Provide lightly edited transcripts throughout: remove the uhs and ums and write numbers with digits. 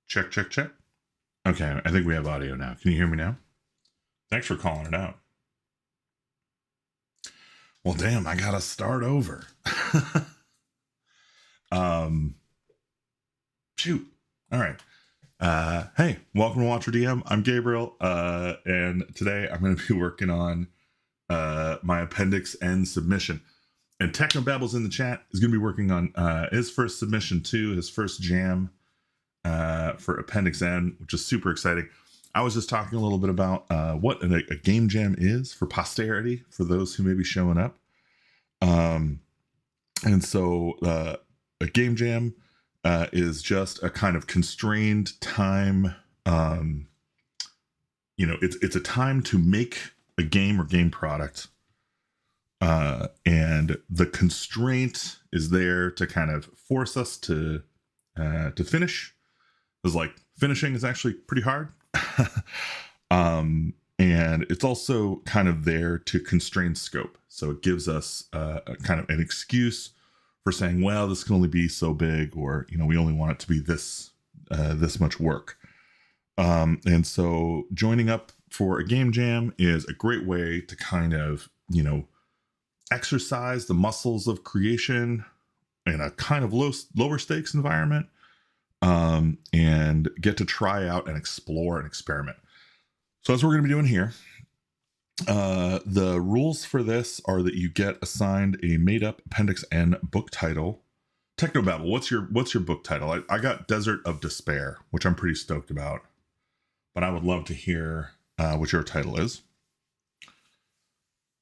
Check, check, check. Okay, I think we have audio now. Can you hear me now? Thanks for calling it out. Well, damn, I gotta start over. Shoot. All right. Hey, welcome to Watcher DM. I'm Gabriel, and today I'm going to be working on my appendix-n submission. And Technobabbles in the chat is going to be working on his first submission too, his first jam for appendix-n, which is super exciting. I was just talking a little bit about what a game jam is for posterity, for those who may be showing up. And so a game jam is just a kind of constrained time. It's a time to make a game or game product. And the constraint is there to kind of force us to finish. It's like finishing is actually pretty hard. And it's also kind of there to constrain scope. So it gives us a kind of an excuse for saying, well, this can only be so big, or, we only want it to be this much work. And so joining up for a game jam is a great way to kind of, exercise the muscles of creation in a kind of lower stakes environment, and get to try out and explore and experiment. So that's what we're going to be doing here. The rules for this are that you get assigned a made-up appendix-n book title. Technobabble, what's your book title? I got Desert of Despair, which I'm pretty stoked about, but I would love to hear what your title is.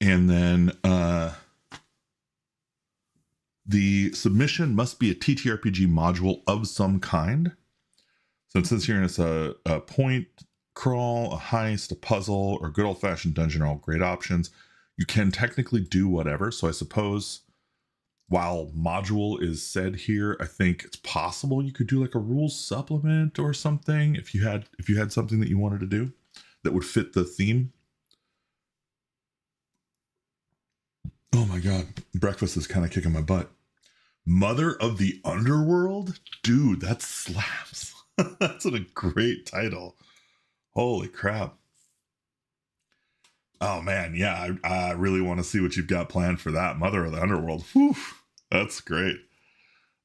And then the submission must be a TTRPG module of some kind. So it says here it's a point crawl, a heist, a puzzle, or good old-fashioned dungeon are all great options. You can technically do whatever. So I suppose while module is said here, I think it's possible you could do like a rules supplement or something if you had something that you wanted to do that would fit the theme. Oh my god, breakfast is kind of kicking my butt. Mother of the Underworld? Dude, that slaps. That's a great title. Holy crap. Oh man, yeah, I really want to see what you've got planned for that. Mother of the Underworld. Whew, that's great.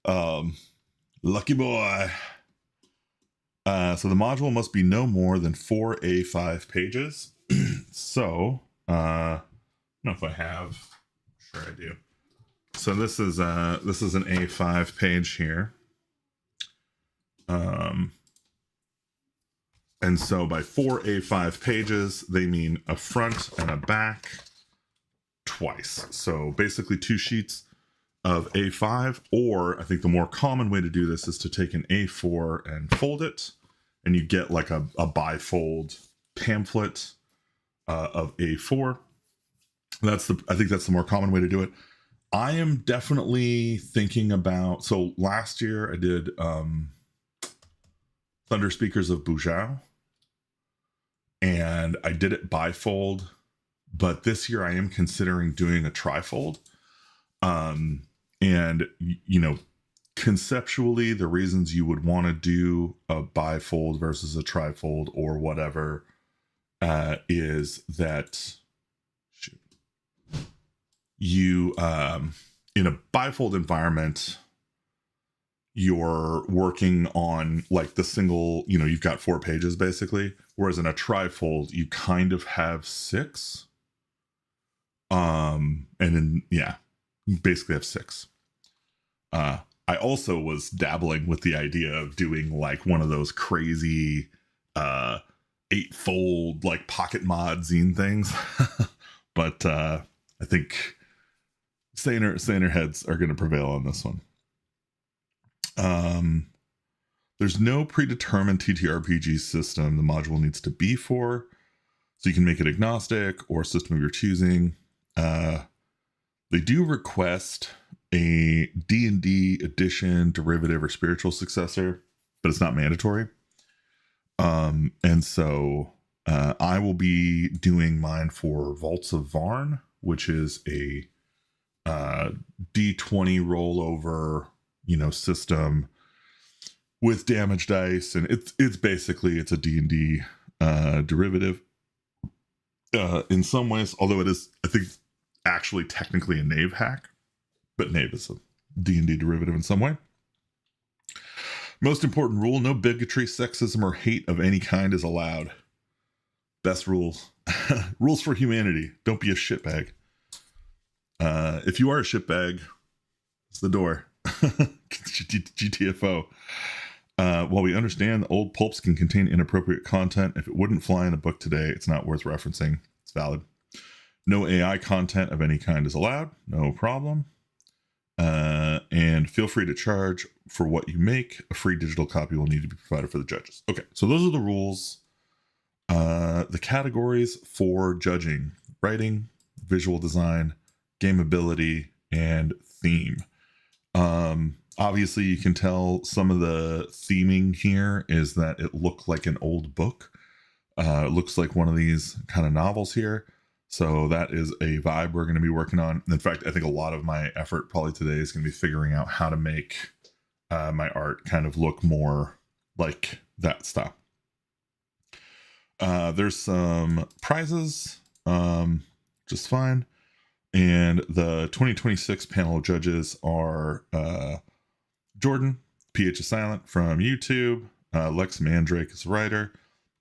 Lucky boy. So the module must be no more than 4 A5 pages. So, I don't know if I have. Sure I do. So this is an A5 page here. And so by 4 A5 pages, they mean a front and a back twice. So basically 2 sheets of A5, or I think the more common way to do this is to take an A4 and fold it, and you get like a bifold pamphlet of A4. I think that's the more common way to do it. I am definitely thinking about, so last year I did Thunder Speakers of Bujao, and I did it bifold, but this year I am considering doing a trifold. And conceptually, the reasons you would want to do a bifold versus a trifold or whatever is that you in a bifold environment, you're working on like the single, you've got 4 pages basically, whereas in a trifold you kind of have 6, and then you basically have 6. I also was dabbling with the idea of doing like one of those crazy 8-fold like pocket mod zine things, but I think saner heads are going to prevail on this one. There's no predetermined TTRPG system the module needs to be for, so you can make it agnostic or system of your choosing. They do request a D&D edition, derivative, or spiritual successor, but it's not mandatory. And so I will be doing mine for Vaults of Varn, which is a D20 rollover, system with damage dice, and it's basically it's a D&D derivative in some ways, although it is, I think, actually technically a Knave hack, but Knave is a D&D derivative in some way. Most important rule: no bigotry, sexism, or hate of any kind is allowed. Best rules. Rules for humanity: don't be a shitbag. If you are a shitbag, it's the door. GTFO. While we understand that old pulps can contain inappropriate content, if it wouldn't fly in a book today, it's not worth referencing. It's valid. No AI content of any kind is allowed. No problem. And feel free to charge for what you make. A free digital copy will need to be provided for the judges. Okay, so those are the rules. The categories for judging: writing, visual design, gameability, and theme. Obviously, you can tell some of the theming here is that it looked like an old book. It looks like one of these kind of novels here. So that is a vibe we're going to be working on. In fact, I think a lot of my effort probably today is going to be figuring out how to make my art kind of look more like that stuff. There's some prizes, just fine. And the 2026 panel of judges are Jordan, PH is Silent from YouTube, Lex Mandrake is a writer,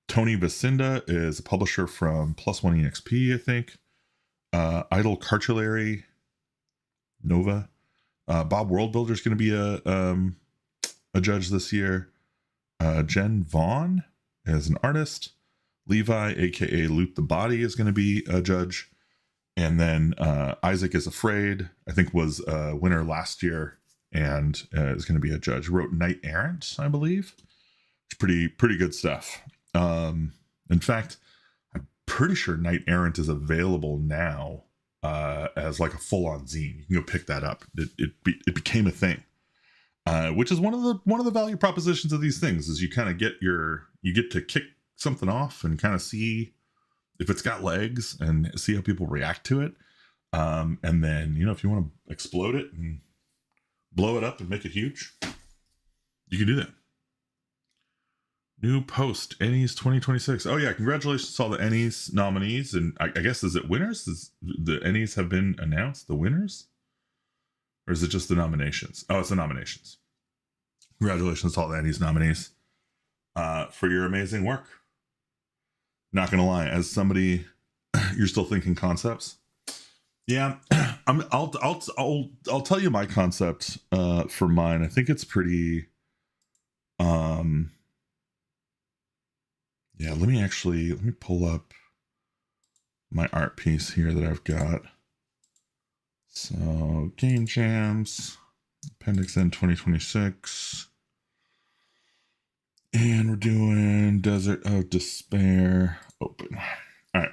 Tony Vacinda is a publisher from Plus One EXP, I think, Idle Cartulary, Nova, Bob Worldbuilder is going to be a judge this year, Jen Vaughn is an artist, Levi, aka Loot the Body, is going to be a judge. And then Isaac is Afraid, I think was a winner last year and is going to be a judge. Wrote Knight Errant, I believe. It's pretty good stuff. In fact, I'm pretty sure Knight Errant is available now as like a full-on zine. You can go pick that up. It became a thing, which is one of the value propositions of these things. Is you kind of get to kick something off and kind of see if it's got legs and see how people react to it. And then, if you want to explode it and blow it up and make it huge, you can do that. New post, Ennies 2026. Oh yeah, congratulations to all the Ennies nominees. And I guess, is it winners? The Ennies have been announced, the winners? Or is it just the nominations? Oh, it's the nominations. Congratulations to all the Ennies nominees for your amazing work. Not gonna lie, as somebody, you're still thinking concepts. Yeah, I'll tell you my concept for mine. I think it's pretty. Yeah, let me pull up my art piece here that I've got. So Game Jams, appendix-n 2026. And we're doing Desert of Despair open. All right.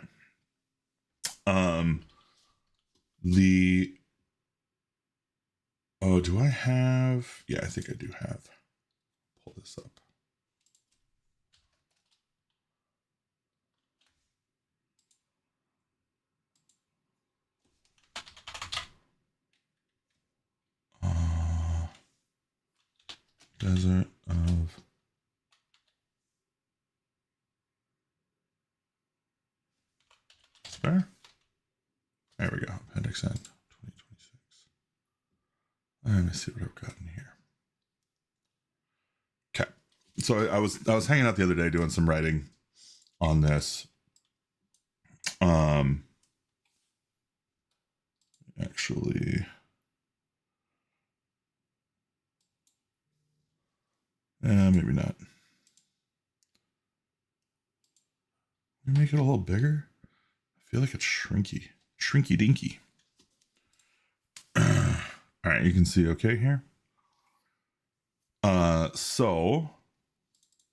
Do I have? Yeah, I think I do have. Pull this up. Desert of Despair. There we go. Appendix-n 2026. Let me see what I've got in here. Okay. So I was hanging out the other day doing some writing on this. Actually, maybe not. Make it a little bigger. I feel like it's shrinky dinky. All right, you can see okay here. So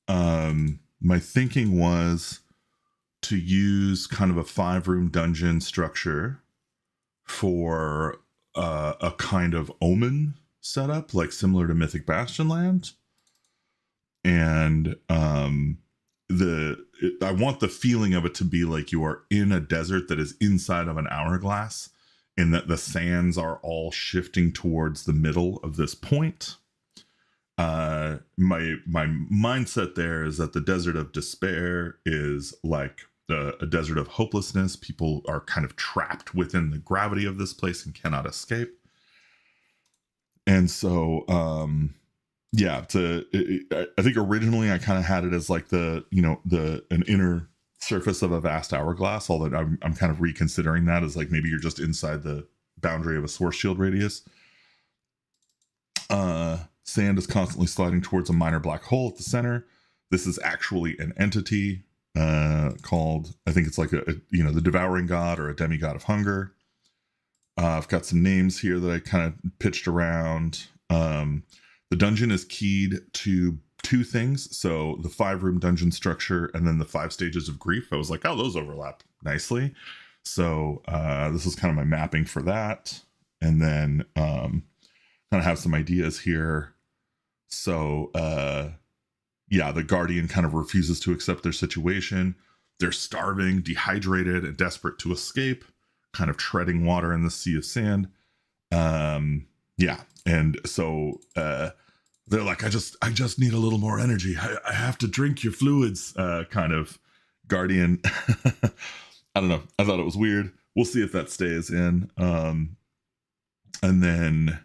my thinking was to use kind of a 5-room dungeon structure for a kind of omen setup, like similar to Mythic Bastionland. And I want the feeling of it to be like you are in a desert that is inside of an hourglass, and that the sands are all shifting towards the middle of this point. My mindset there is that the desert of despair is like a desert of hopelessness. People are kind of trapped within the gravity of this place and cannot escape. And so, yeah, I think originally I kind of had it as like an inner surface of a vast hourglass, although I'm kind of reconsidering that as like maybe you're just inside the boundary of a source shield radius. Sand is constantly sliding towards a minor black hole at the center. This is actually an entity called, I think it's like the devouring god or a demigod of hunger. I've got some names here that I kind of pitched around. The dungeon is keyed to 2 things. So the 5-room dungeon structure and then the 5 stages of grief. I was like, oh, those overlap nicely. So this is kind of my mapping for that. And then kind of have some ideas here. So yeah, the guardian kind of refuses to accept their situation. They're starving, dehydrated, and desperate to escape, kind of treading water in the sea of sand. Yeah. And so they're like, I just need a little more energy. I have to drink your fluids, kind of guardian. I don't know. I thought it was weird. We'll see if that stays in. And then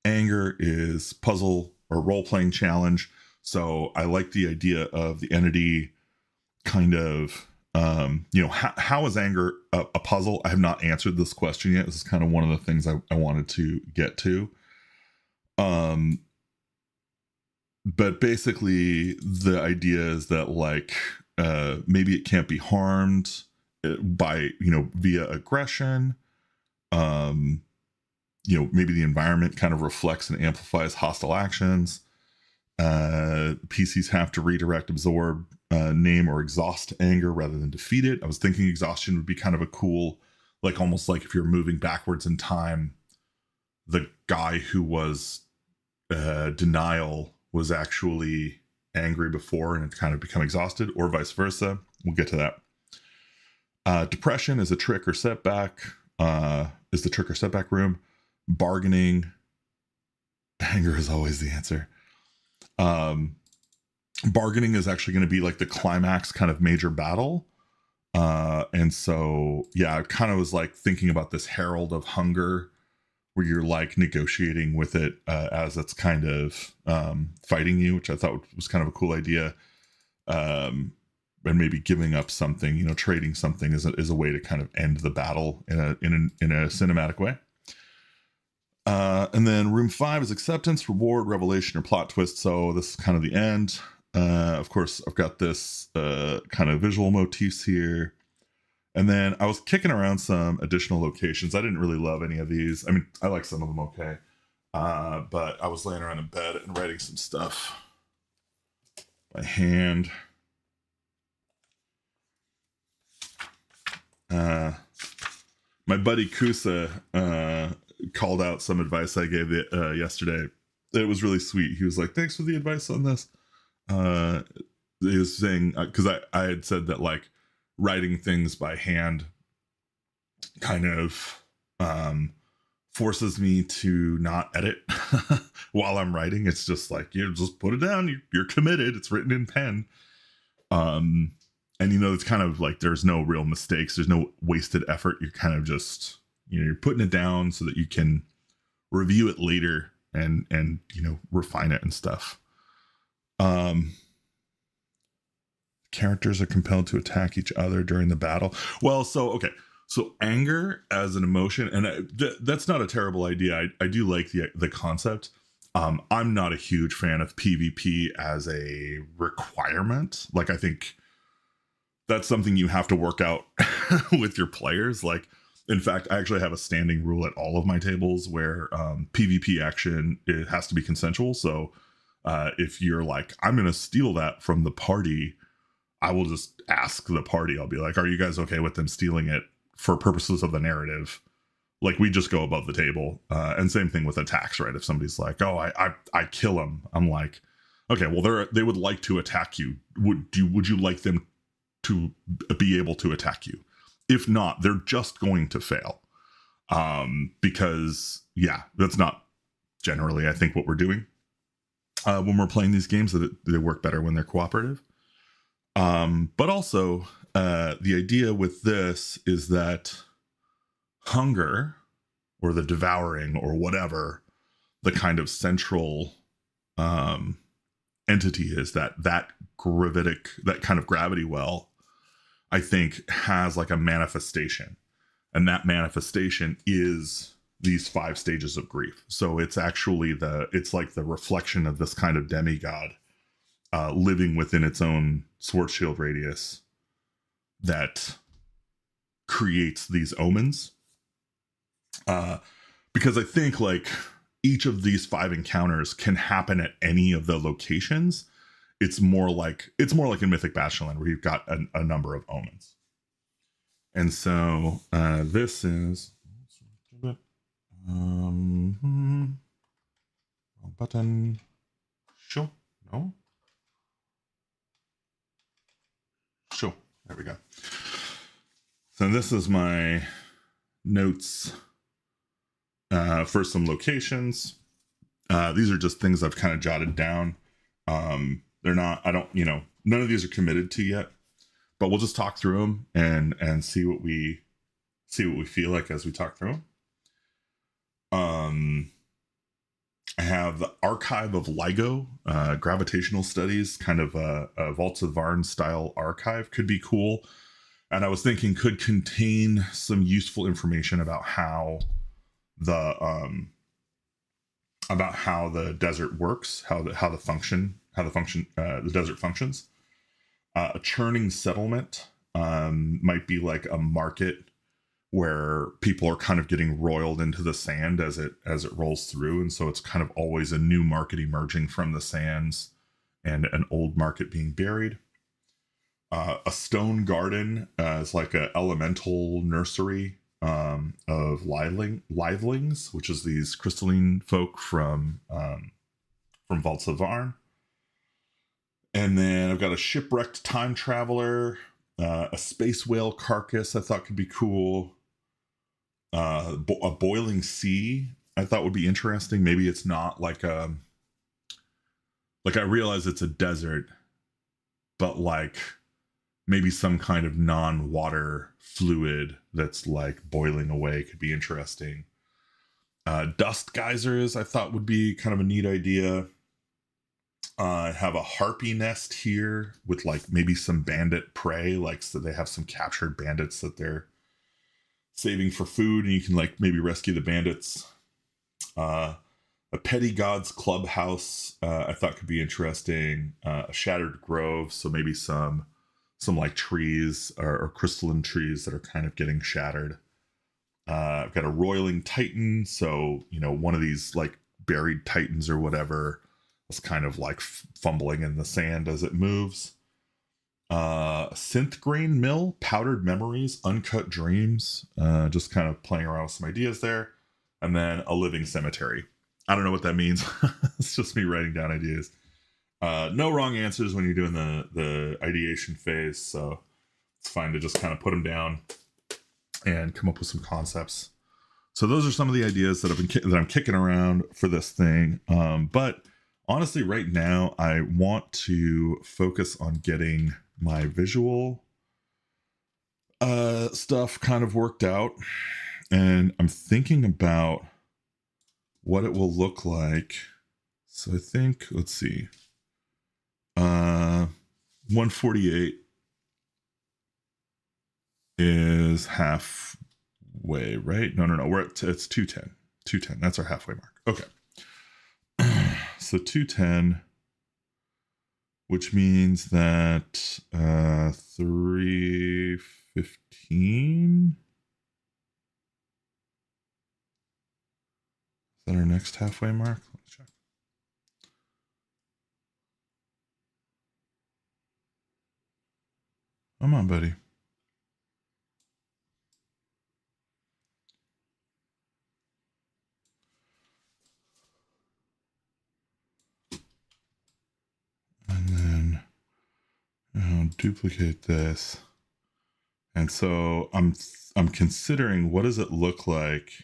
anger is puzzle or role-playing challenge. So I like the idea of the entity kind of, how is anger a puzzle? I have not answered this question yet. This is kind of one of the things I wanted to get to. But basically the idea is that like, maybe it can't be harmed by, via aggression. Maybe the environment kind of reflects and amplifies hostile actions. PCs have to redirect, absorb, name, or exhaust anger rather than defeat it. I was thinking exhaustion would be kind of a cool, like almost like if you're moving backwards in time, the guy who was denial was actually angry before and it's kind of become exhausted, or vice versa. We'll get to that. Depression is a trick or setback, is the trick or setback room. Bargaining, anger is always the answer. Bargaining is actually going to be like the climax kind of major battle. And so, yeah, I kind of was like thinking about this herald of hunger where you're like negotiating with it as it's kind of fighting you, which I thought was kind of a cool idea. And maybe giving up something, trading something is a way to kind of end the battle in a cinematic way. And then room 5 is acceptance, reward, revelation, or plot twist. So this is kind of the end. Of course, I've got this kind of visual motifs here. And then I was kicking around some additional locations. I didn't really love any of these. I mean, I like some of them okay. But I was laying around in bed and writing some stuff by hand. My buddy Kusa called out some advice I gave yesterday. It was really sweet. He was like, thanks for the advice on this. He was saying, because I had said that like writing things by hand kind of forces me to not edit while I'm writing. It's just like, you just put it down. You're committed. It's written in pen. And it's kind of like there's no real mistakes. There's no wasted effort. You're kind of just, you're putting it down so that you can review it later and refine it and stuff. Characters are compelled to attack each other during the battle. Well, so anger as an emotion, and that's not a terrible idea. I do like the concept. I'm not a huge fan of PvP as a requirement. Like, I think that's something you have to work out with your players. Like, in fact, I actually have a standing rule at all of my tables where PvP action, it has to be consensual. So if you're like, I'm going to steal that from the party, I will just ask the party. I'll be like, are you guys okay with them stealing it for purposes of the narrative? Like, we just go above the table. And same thing with attacks, right? If somebody's like, oh, I kill them, I'm like, okay, well, they would like to attack you. Would you like them to be able to attack you? If not, they're just going to fail. Because, yeah, that's not generally, I think, what we're doing. when we're playing these games, that they work better when they're cooperative. But also, the idea with this is that hunger, or the devouring, or whatever the kind of central entity is, that kind of gravity well, I think has like a manifestation, and that manifestation is these 5 stages of grief. So it's actually it's like the reflection of this kind of demigod living within its own sword shield radius that creates these omens. Because I think like each of these 5 encounters can happen at any of the locations. It's more like in Mythic Bastionland, where you've got a number of omens. And so this is button. Sure. No. Sure. There we go. So this is my notes for some locations. These are just things I've kind of jotted down. They're not, I don't, none of these are committed to yet, but we'll just talk through them and see what we feel like as we talk through them. I have the Archive of LIGO, gravitational studies, kind of a Vaults of Varn style archive could be cool. And I was thinking could contain some useful information about how the desert works, how the desert functions. A churning settlement might be like a market where people are kind of getting roiled into the sand as it rolls through, and so it's kind of always a new market emerging from the sands and an old market being buried. A stone garden is like an elemental nursery of livelings, which is these crystalline folk from Vaults of Varn. And then I've got a shipwrecked time traveler, a space whale carcass I thought could be cool. A boiling sea I thought would be interesting. Maybe it's not like I realize it's a desert, but like maybe some kind of non-water fluid that's like boiling away could be interesting. Dust geysers I thought would be kind of a neat idea. I have a harpy nest here with like maybe some bandit prey, like so they have some captured bandits that they're saving for food, and you can like maybe rescue the bandits. A petty gods clubhouse I thought could be interesting. A shattered grove, so maybe some like trees or crystalline trees that are kind of getting shattered. I've got a roiling titan, so one of these like buried titans or whatever is kind of like fumbling in the sand as it moves. Synth grain mill, powdered memories, uncut dreams, just kind of playing around with some ideas there. And then a living cemetery. I don't know what that means. It's just me writing down ideas. No wrong answers when you're doing the ideation phase, so it's fine to just kind of put them down and come up with some concepts. So those are some of the ideas that I'm kicking around for this thing. But honestly, right now I want to focus on getting my visual stuff kind of worked out, and I'm thinking about what it will look like. So I think, let's see, 148 is halfway, right? No, we're at it's 210. That's our halfway mark. Okay. So 210, which means that 315. Is that our next halfway mark? Let's check. Come on, buddy. And then I'll duplicate this. And so I'm considering, what does it look like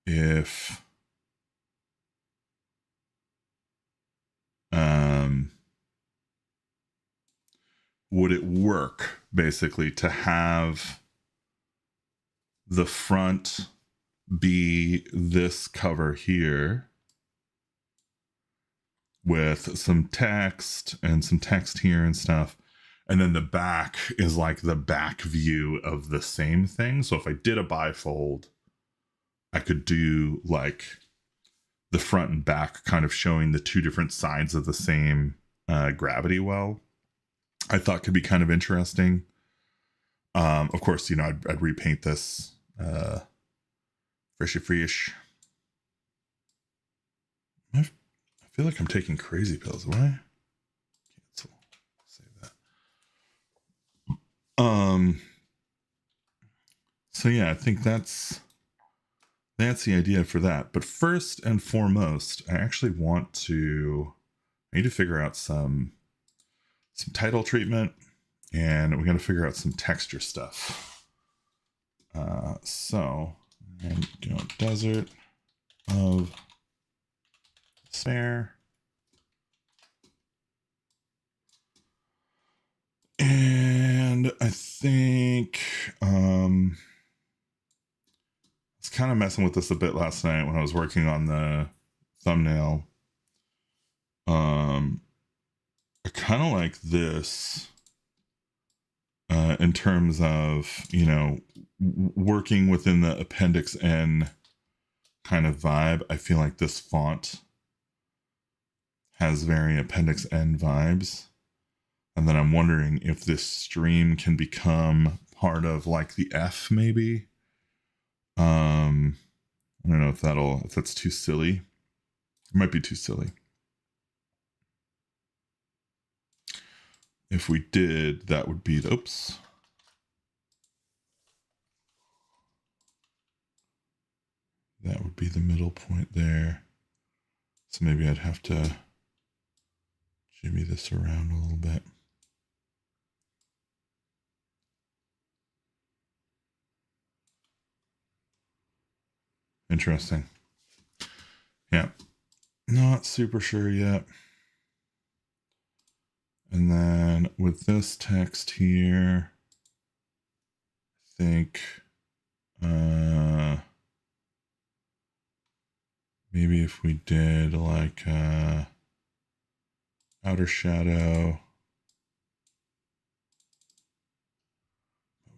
if would it work basically to have the front be this cover here with some text and some text here and stuff, and then the back is like the back view of the same thing. So if I did a bifold, I could do like the front and back kind of showing the two different sides of the same gravity well. I thought could be kind of interesting. Of course, you know, I'd repaint this freshy freeish. I feel like I'm taking crazy pills. Why? Cancel. Save that. So yeah, I think that's the idea for that. But first and foremost, I actually I need to figure out some title treatment, and we got to figure out some texture stuff. So I'm going Desert of Despair. And I think I was kind of messing with this a bit last night when I was working on the thumbnail. I kind of like this in terms of, you know, working within the appendix-n kind of vibe. I feel like this font has very appendix-n vibes. And then I'm wondering if this stream can become part of like the F maybe. I don't know if that's too silly. It might be too silly. If we did, that would be the, oops. That would be the middle point there. So maybe I'd have to jimmy this around a little bit. Interesting. Yeah. Not super sure yet. And then with this text here, I think maybe if we did like outer shadow,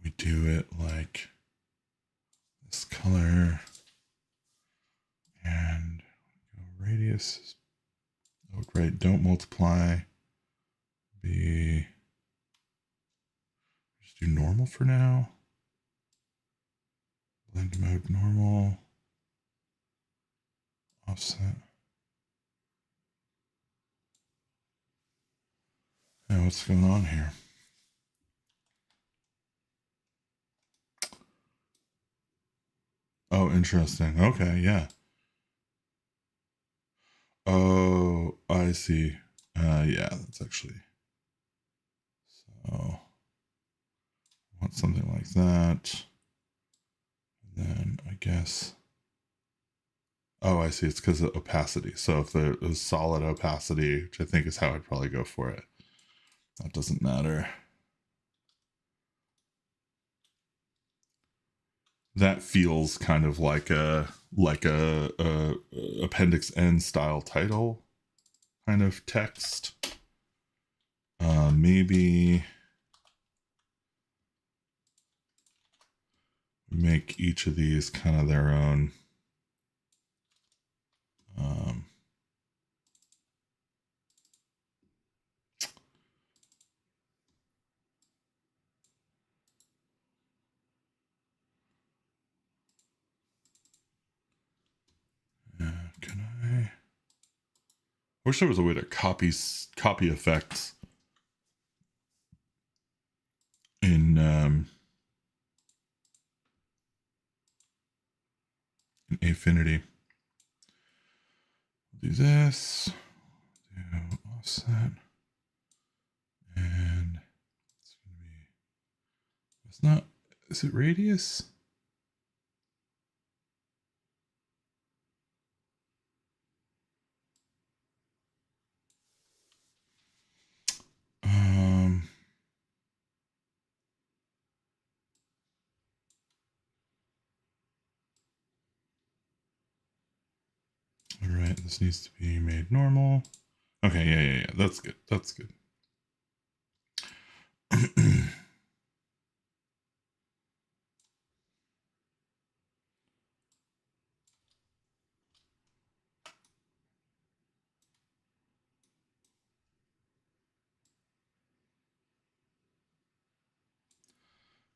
we do it like this color, and radius, oh right, don't multiply, just do normal for now. Blend mode normal. Offset. Yeah, what's going on here? Oh, interesting. Okay, yeah. Oh, I see. Yeah, that's actually. So, I want something like that. And then I guess. Oh, I see. It's because of opacity. So if there is solid opacity, which I think is how I'd probably go for it, that doesn't matter. That feels kind of like a appendix-n style title kind of text. Maybe make each of these kind of their own. Can I wish there was a way to copy effects in Affinity. Do this, do offset, and it's gonna be, it's not, is it radius? this needs to be made normal. Okay, yeah. That's good. That's good.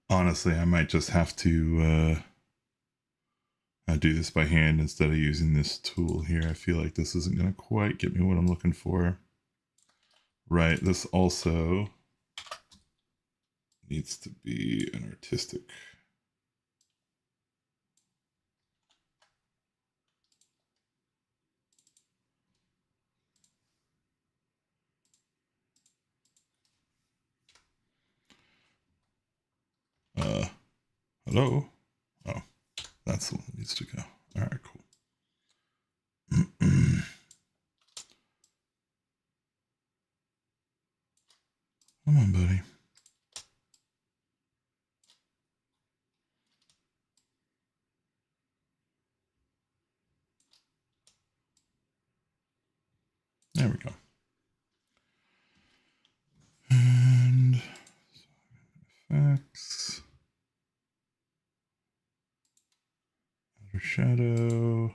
Honestly, I might just have to do this by hand instead of using this tool here. I feel like this isn't going to quite get me what I'm looking for. Right, this also needs to be an artistic. Hello? Oh, that's the one that needs to go. All right, cool. Come on, buddy. There we go. And effects. Outer shadow.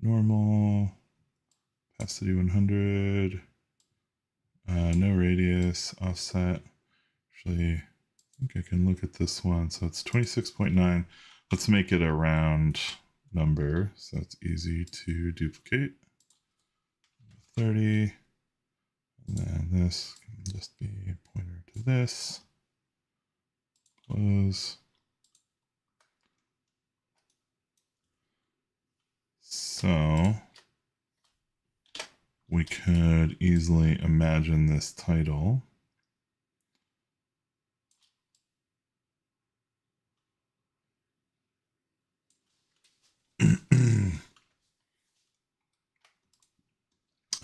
Normal. Opacity 100. No radius. Offset. Actually, I think I can look at this one. So it's 26.9. Let's make it a round number so it's easy to duplicate. 30. And then this can just be a pointer to this. Close. So we could easily imagine this title.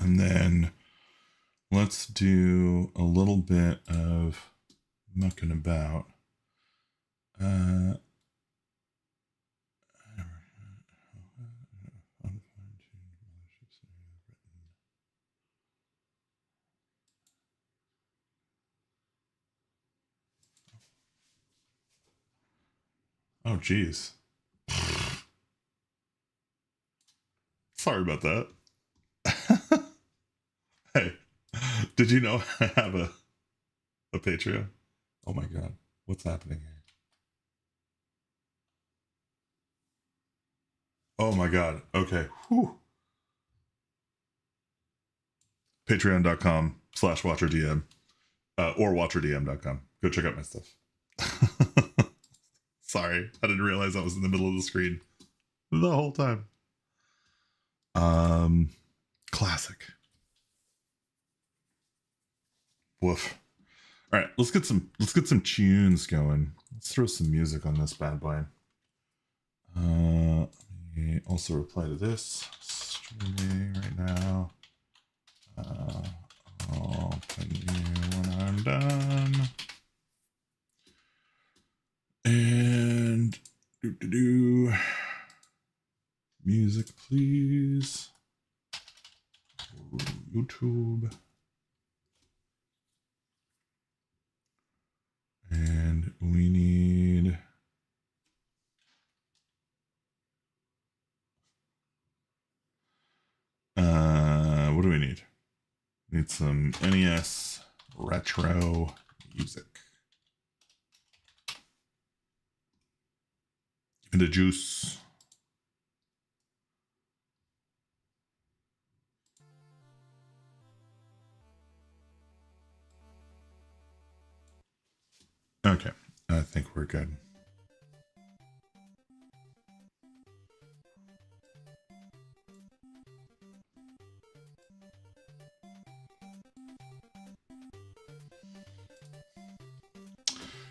And then let's do a little bit of mucking about. Oh, geez. Sorry about that. Hey, did you know I have a Patreon? Oh my God. What's happening here? Oh my God. Okay. Whew. Patreon.com/WatcherDM or WatcherDM.com. Go check out my stuff. Sorry, I didn't realize I was in the middle of the screen the whole time. Classic. Woof. All right, let's get some tunes going. Let's throw some music on this bad boy. Let me also reply to this. Streaming right now. I'll pin you when I'm done. And music, please. YouTube. And we need what do we need? Need some NES retro music. And a juice. Okay, I think we're good.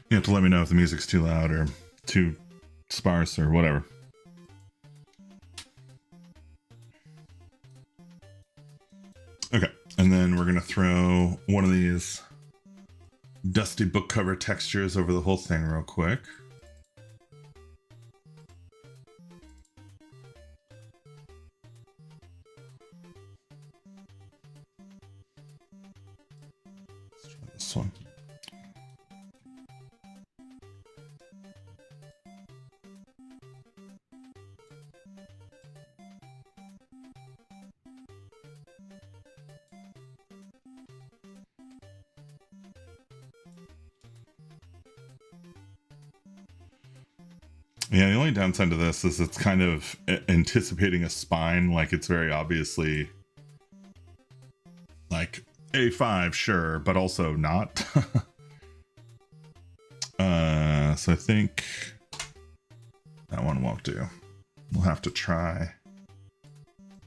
You have to let me know if the music's too loud or too sparse or whatever. Okay, and then we're gonna throw one of these dusty book cover textures over the whole thing real quick. This one. Yeah, the only downside to this is it's kind of anticipating a spine, like it's very obviously like A5, sure, but also not. So I think that one won't do. We'll have to try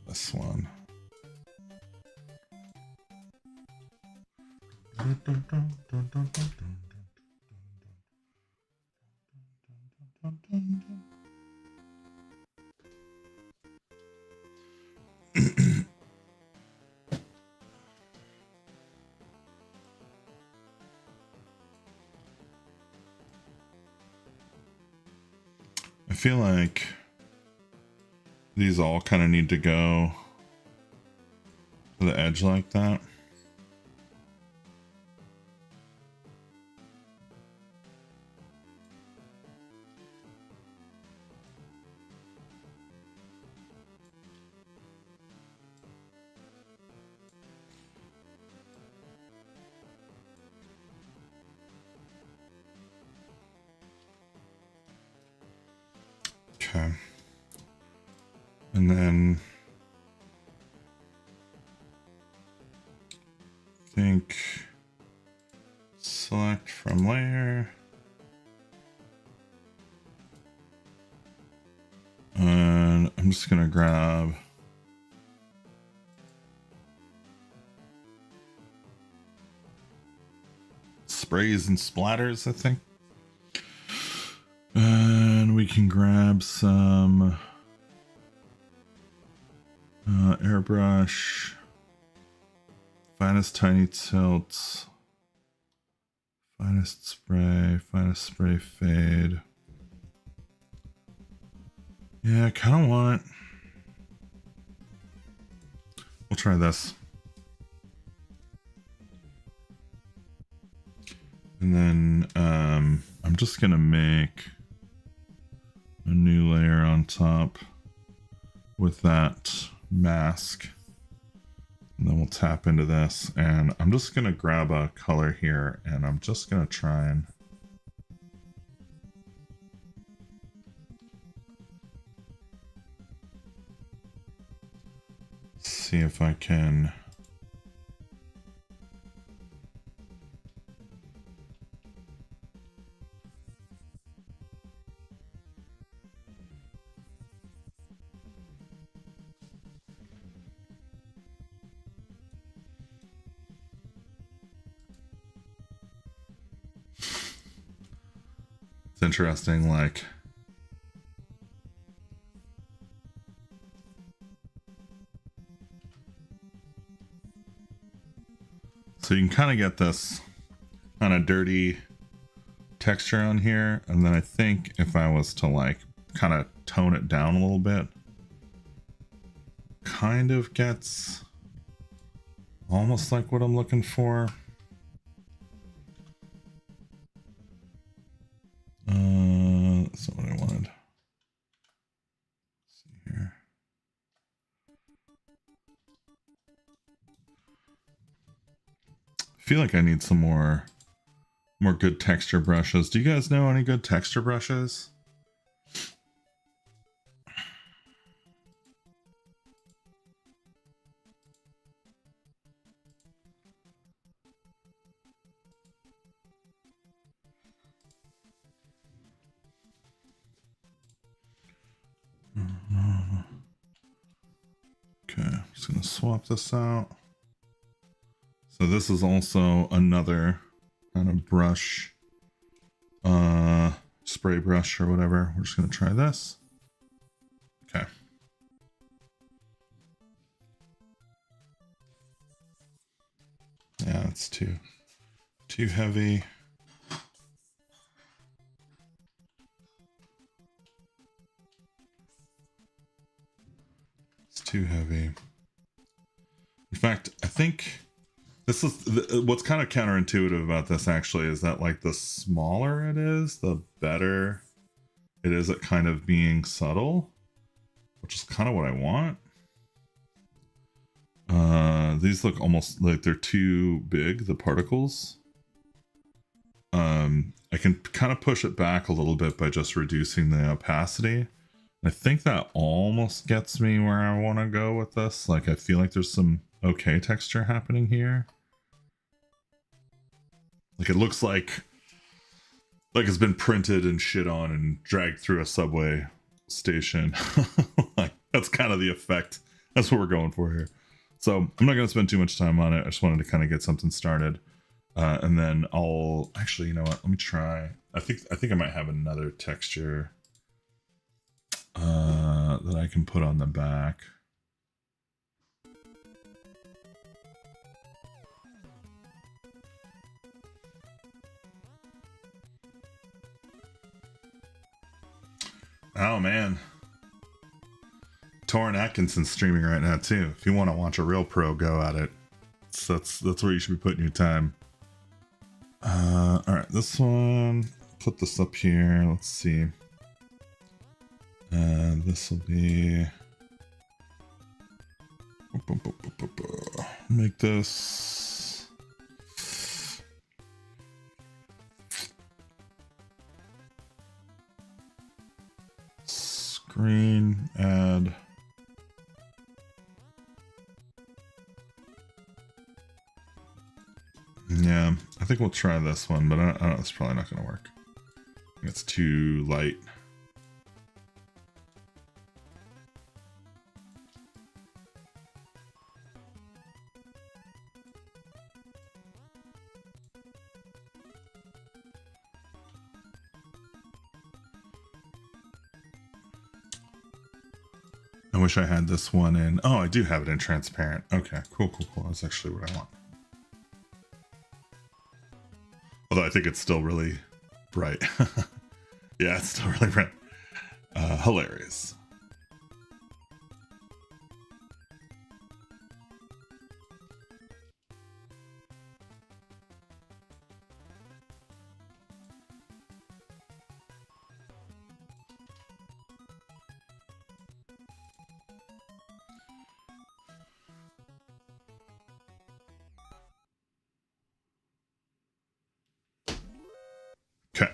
this one. I feel like these all kind of need to go to the edge like that. Okay. And then I think select from layer. And I'm just going to grab sprays and splatters, I think. And we can grab some airbrush, finest tiny tilts, finest spray fade. Yeah, I kind of want it. We'll try this. And then I'm just going to make a new layer on top with that mask. And then we'll tap into this. And I'm just going to grab a color here and I'm just going to try and see if I can it's interesting, like so you can kind of get this kind of dirty texture on here, and then I think if I was to like kind of tone it down a little bit, kind of gets almost like what I'm looking for. That's not what I wanted. Let's see here. I feel like I need some more good texture brushes. Do you guys know any good texture brushes? Okay, I'm just gonna swap this out. So this is also another kind of brush, spray brush or whatever. We're just gonna try this. Okay. Yeah, it's too heavy. It's too heavy. In fact, I think This is what's kind of counterintuitive about this actually is that like the smaller it is, the better it is at kind of being subtle, which is kind of what I want. These look almost like they're too big, the particles. I can kind of push it back a little bit by just reducing the opacity. I think that almost gets me where I want to go with this. Like, I feel like there's some okay texture happening here. Like, it looks like it's been printed and shit on and dragged through a subway station. Like, that's kind of the effect. That's what we're going for here. So I'm not going to spend too much time on it. I just wanted to kind of get something started. And then I'll actually, you know what? Let me try. I think I might have another texture that I can put on the back. Oh man, Torrin Atkinson's streaming right now too. If you want to watch a real pro go at it, that's where you should be putting your time. All right, this one. Put this up here. Let's see. This will be. Make this. Screen add. Yeah, I think we'll try this one, but I don't, it's probably not going to work. It's too light. I wish I had this one in. Oh, I do have it in transparent. Okay, cool. That's actually what I want. Although I think it's still really bright. Yeah, it's still really bright. Hilarious. Okay.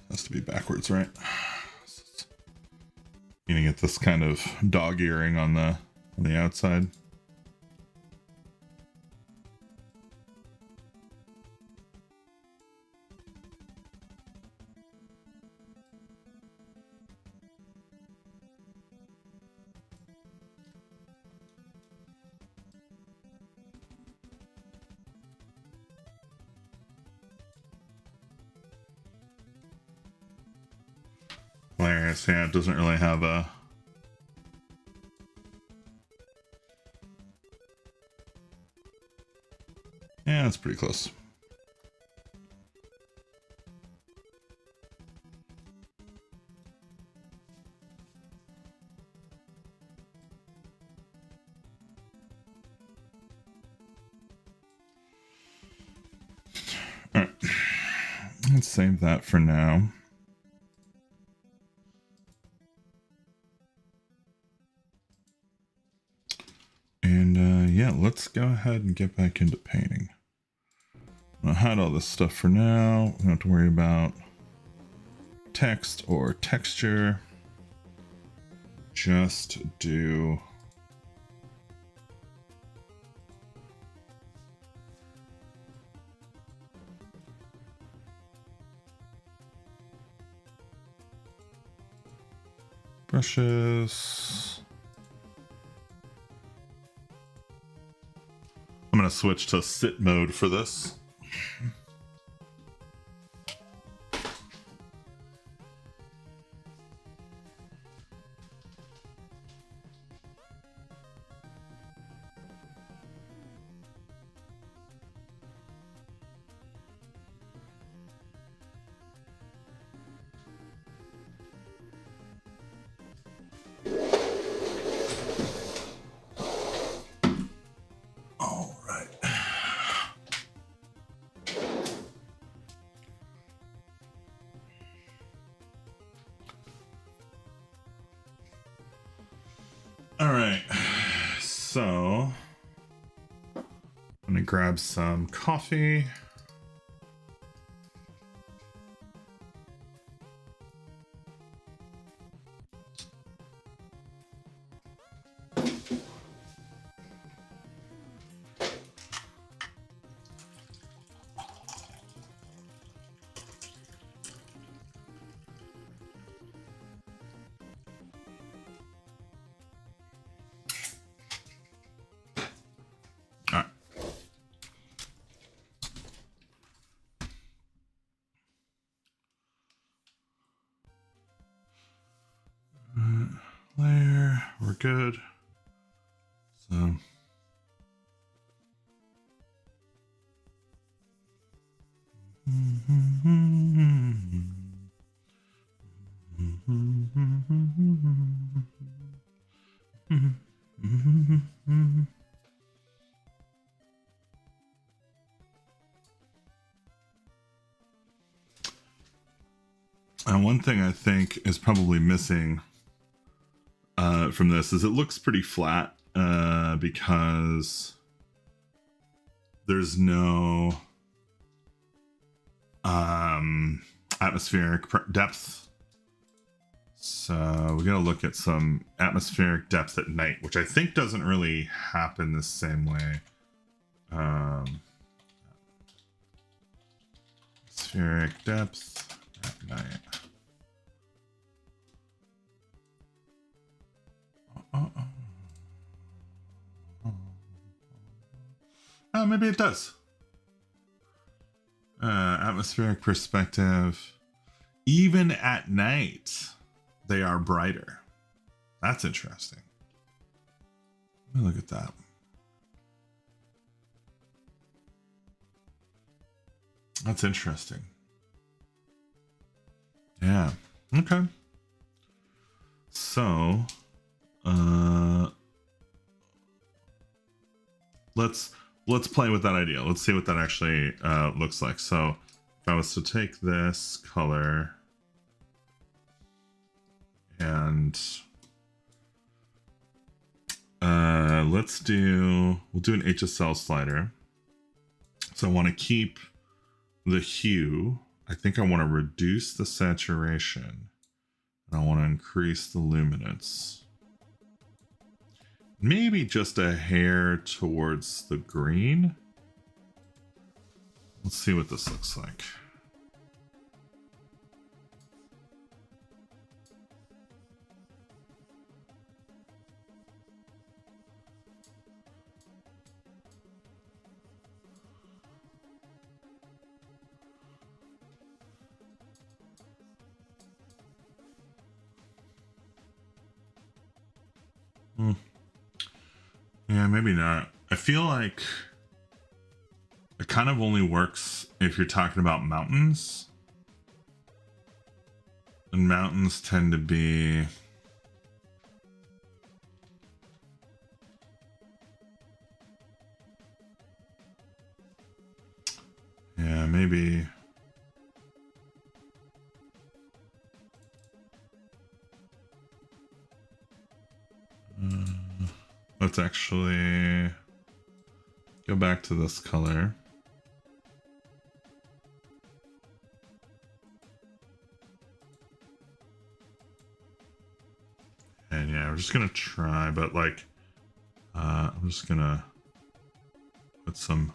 Has to be backwards, right? You can get this kind of dog earring on the outside. Hilarious. Yeah, it doesn't really have a. Yeah, it's pretty close. All right. Let's save that for now. And yeah, let's go ahead and get back into painting. I'll hide all this stuff for now. We don't have to worry about text or texture. Just do brushes. I'm going to switch to sit mode for this. All right. All right. So I'm gonna grab some coffee. Layer, we're good. So and one thing I think is probably missing from this is it looks pretty flat because there's no atmospheric depth. So we gotta look at some atmospheric depth at night, which I think doesn't really happen the same way. Atmospheric depth at night. Oh, maybe it does. Atmospheric perspective. Even at night, they are brighter. That's interesting. Let me look at that. That's interesting. Yeah. Okay. So, let's play with that idea. Let's see what that actually looks like. So if I was to take this color and we'll do an HSL slider. So I want to keep the hue. I think I want to reduce the saturation and I want to increase the luminance. Maybe just a hair towards the green. Let's see what this looks like. Yeah, maybe not. I feel like it kind of only works if you're talking about mountains. And mountains tend to be yeah, maybe let's actually go back to this color. And yeah, we're just gonna try, but like, I'm just gonna put some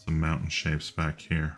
mountain shapes back here.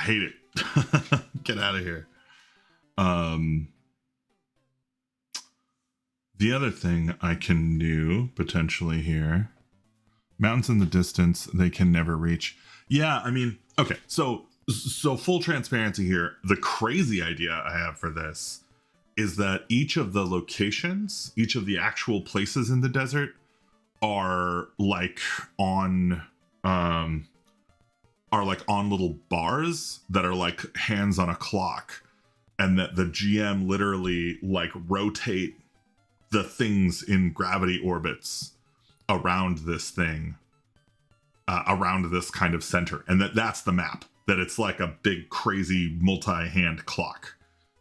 hate it. Get out of here. The other thing I can do potentially here, mountains in the distance they can never reach. Yeah, I mean, okay, so full transparency here. The crazy idea I have for this is that each of the locations, each of the actual places in the desert are like on little bars that are like hands on a clock, and that the GM literally like rotate the things in gravity orbits around this thing, around this kind of center, and that's the map. That it's like a big crazy multi-hand clock,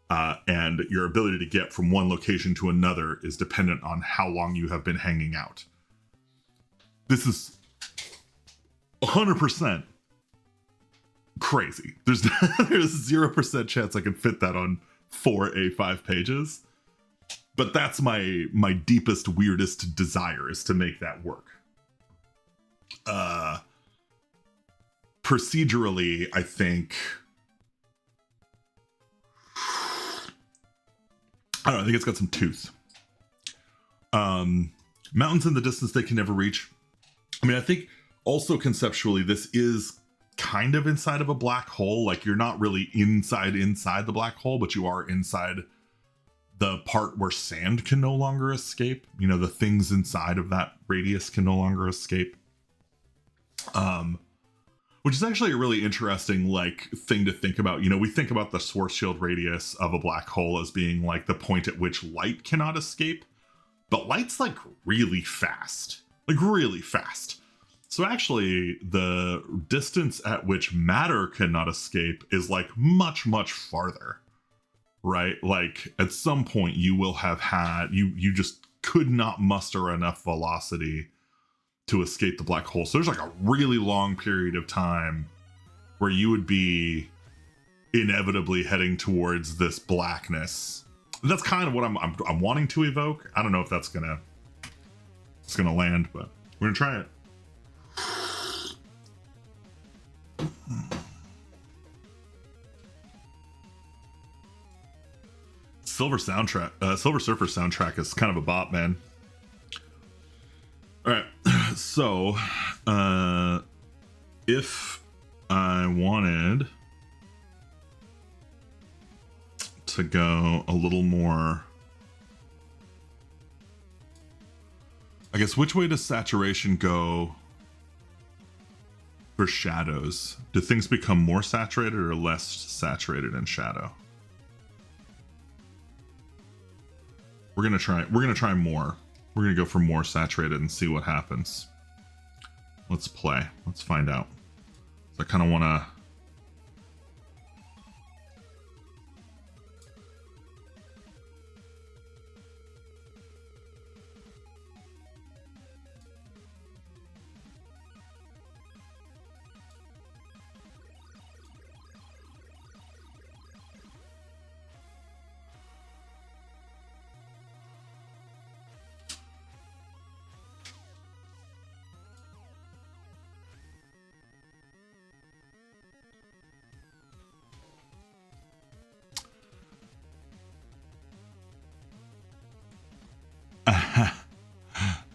and your ability to get from one location to another is dependent on how long you have been hanging out. This is 100% crazy. There's 0% chance I can fit that on 4 A5 pages, but that's my deepest, weirdest desire, is to make that work. Procedurally, I think I think it's got some tooth. Mountains in the distance they can never reach. I mean, I think also conceptually this is kind of inside of a black hole. Like, you're not really inside the black hole, but you are inside the part where sand can no longer escape. You know, the things inside of that radius can no longer escape. Which is actually a really interesting like thing to think about. You know, we think about the source field radius of a black hole as being like the point at which light cannot escape, but light's like really fast. So actually the distance at which matter cannot escape is like much, much farther, right? Like at some point you will have had, you just could not muster enough velocity to escape the black hole. So there's like a really long period of time where you would be inevitably heading towards this blackness. That's kind of what I'm wanting to evoke. I don't know if it's gonna land, but we're gonna try it. Silver Surfer soundtrack is kind of a bop, man. All right, so if I wanted to go a little more, I guess, which way does saturation go for shadows? Do things become more saturated or less saturated in shadow? We're gonna try more. We're gonna go for more saturated and see what happens. Let's play. Let's find out. So I kind of want to.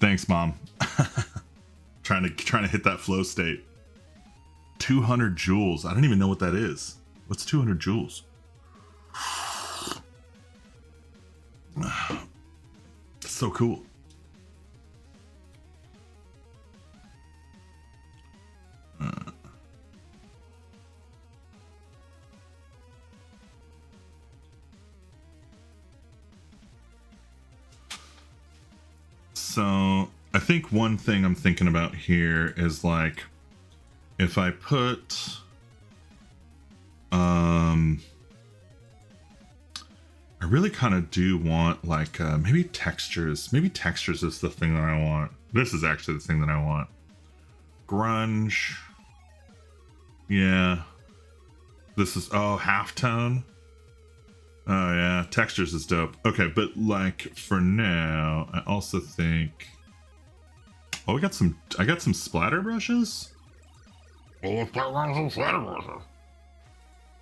Thanks, Mom. trying to hit that flow state. 200 joules. I don't even know what that is. What's 200 joules? So cool. So I think one thing I'm thinking about here is like, if I put, I really kind of do want like, maybe textures. Maybe textures is the thing that I want. This is actually the thing that I want. Grunge. Yeah. This is, oh, halftone. Oh yeah, textures is dope. Okay, but like for now, I also think, oh, I got some splatter brushes.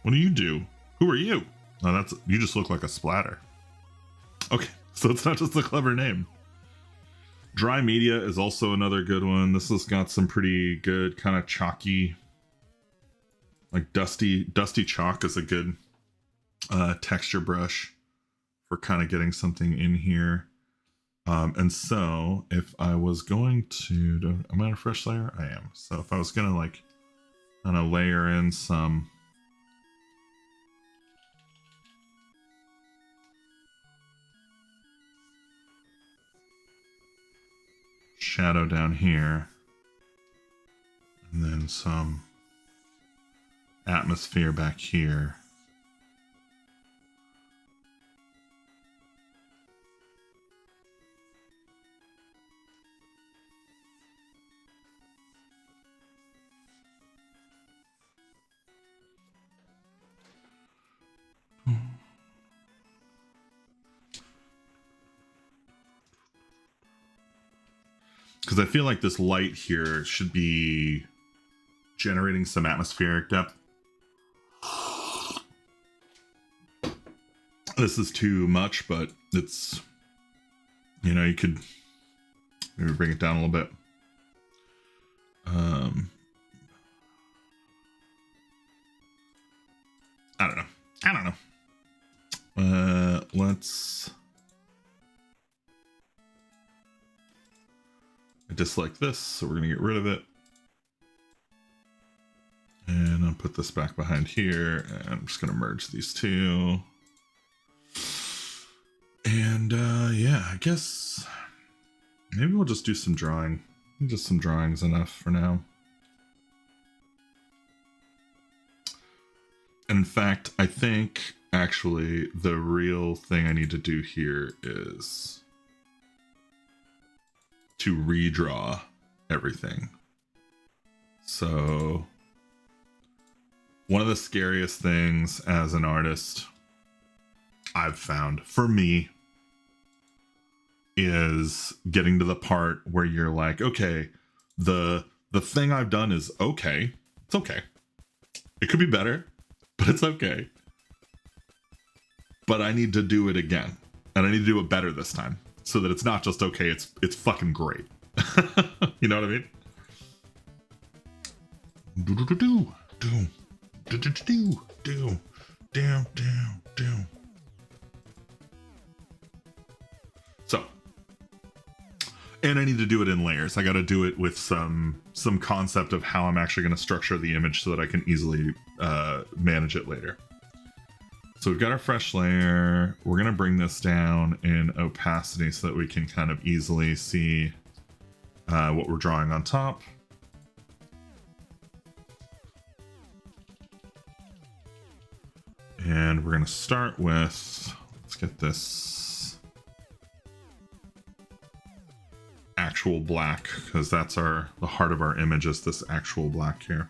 What do you do? Who are you? Oh, you just look like a splatter. Okay, so it's not just a clever name. Dry media is also another good one. This has got some pretty good kind of chalky, like dusty chalk is a good texture brush for kind of getting something in here. And so if I was going to, am I on a fresh layer? I am. So if I was going to like kind of layer in some shadow down here, and then some atmosphere back here. Because I feel like this light here should be generating some atmospheric depth. This is too much, but it's, you know, you could maybe bring it down a little bit. I don't know. I dislike this, so we're gonna get rid of it. And I'll put this back behind here, and I'm just gonna merge these two. And yeah, I guess maybe we'll just do some drawing. Just some drawing's enough for now. And in fact, I think actually the real thing I need to do here is to redraw everything. So one of the scariest things as an artist I've found for me is getting to the part where you're like, okay, the thing I've done is okay. It's okay. It could be better, but it's okay. But I need to do it again. And I need to do it better this time. So that it's not just okay, it's fucking great. You know what I mean? So, and I need to do it in layers. I got to do it with some concept of how I'm actually going to structure the image so that I can easily manage it later. So we've got our fresh layer. We're going to bring this down in opacity so that we can kind of easily see what we're drawing on top. And we're going to start with, let's get this actual black, because that's the heart of our image is this actual black here.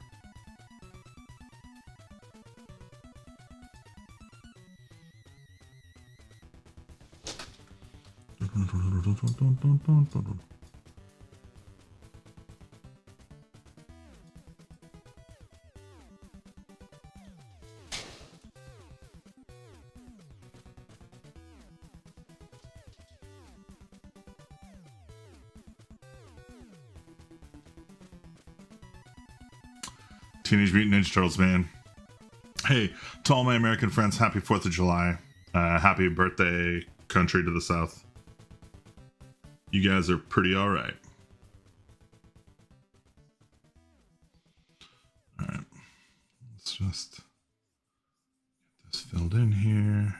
Teenage Mutant Ninja Turtles, man. Hey, to all my American friends, happy 4th of July. Happy birthday, country to the south. You guys are pretty alright. Alright. Let's just get this filled in here.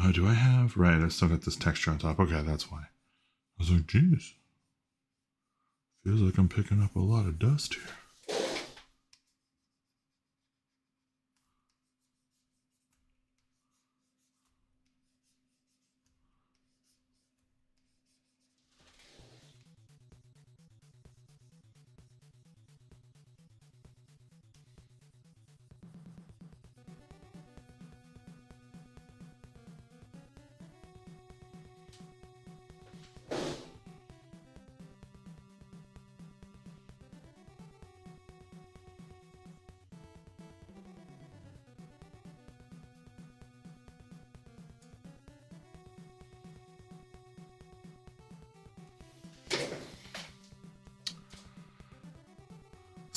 Oh, do I have? Right, I still got this texture on top. Okay, that's why. I was like, geez. Feels like I'm picking up a lot of dust here.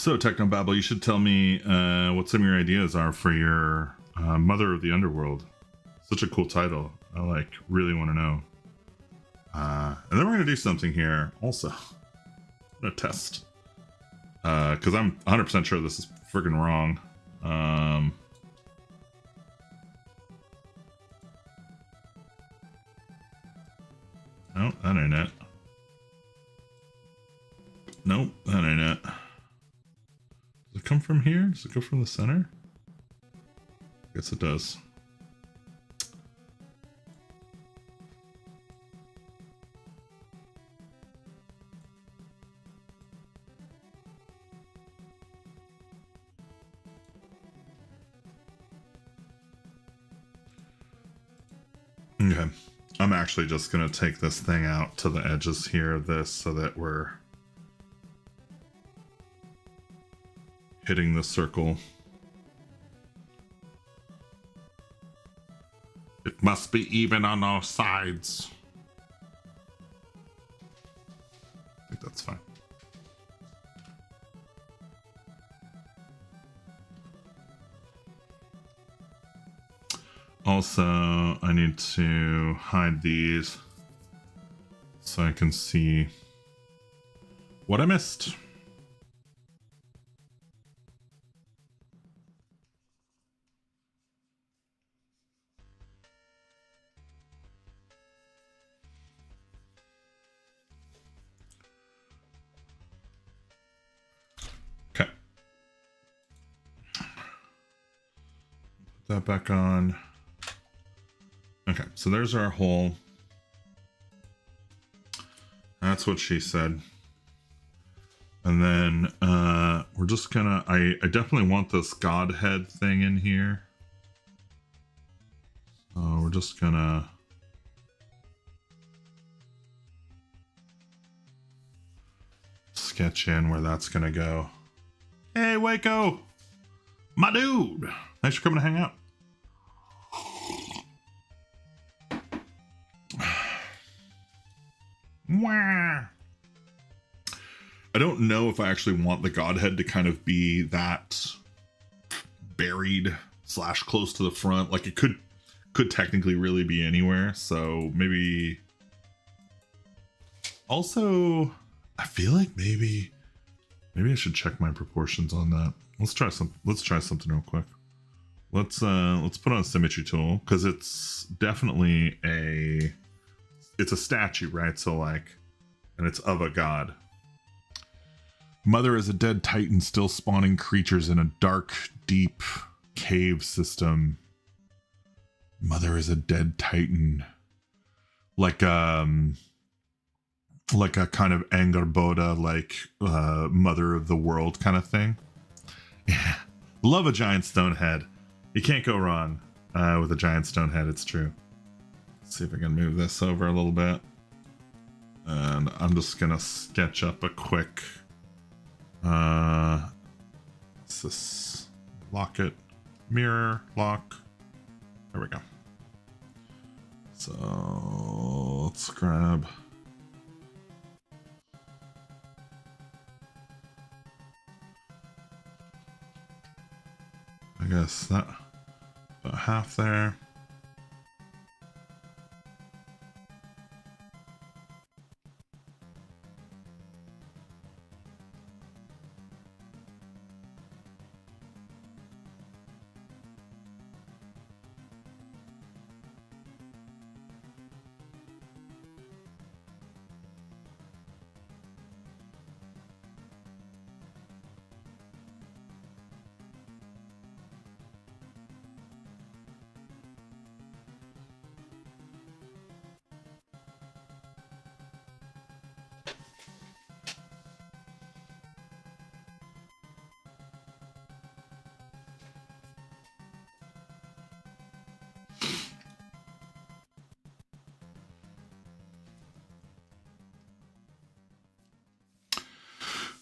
So, Technobabble, you should tell me what some of your ideas are for your Mother of the Underworld. Such a cool title. I really want to know. And then we're going to do something here also. I'm going to test. Because I'm 100% sure this is freaking wrong. No, that ain't it. Nope, that ain't it. Does it come from here? Does it go from the center? I guess it does. Okay. I'm actually just going to take this thing out to the edges here of this so that we're hitting the circle. It must be even on all sides. I think that's fine. Also, I need to hide these so I can see what I missed. Okay. Put that back on. Okay, so there's our hole. That's what she said. And then we're just gonna, I definitely want this Godhead thing in here. So we're just gonna sketch in where that's gonna go. Hey, Waco! My dude! Thanks for coming to hang out. I don't know if I actually want the Godhead to kind of be that buried / close to the front. Like it could technically really be anywhere. So maybe also I feel like maybe I should check my proportions on that. Let's try something real quick. Let's put on a symmetry tool because it's definitely it's a statue, right? So and it's of a god. Mother is a dead titan still spawning creatures in a dark, deep cave system. Mother is a dead titan. Like a kind of Angerboda, Mother of the World kind of thing. Yeah. Love a giant stone head. You can't go wrong with a giant stone head, it's true. Let's see if I can move this over a little bit. And I'm just gonna sketch up a quick what's this? Lock it. Mirror lock. There we go. So let's grab I guess that about half there.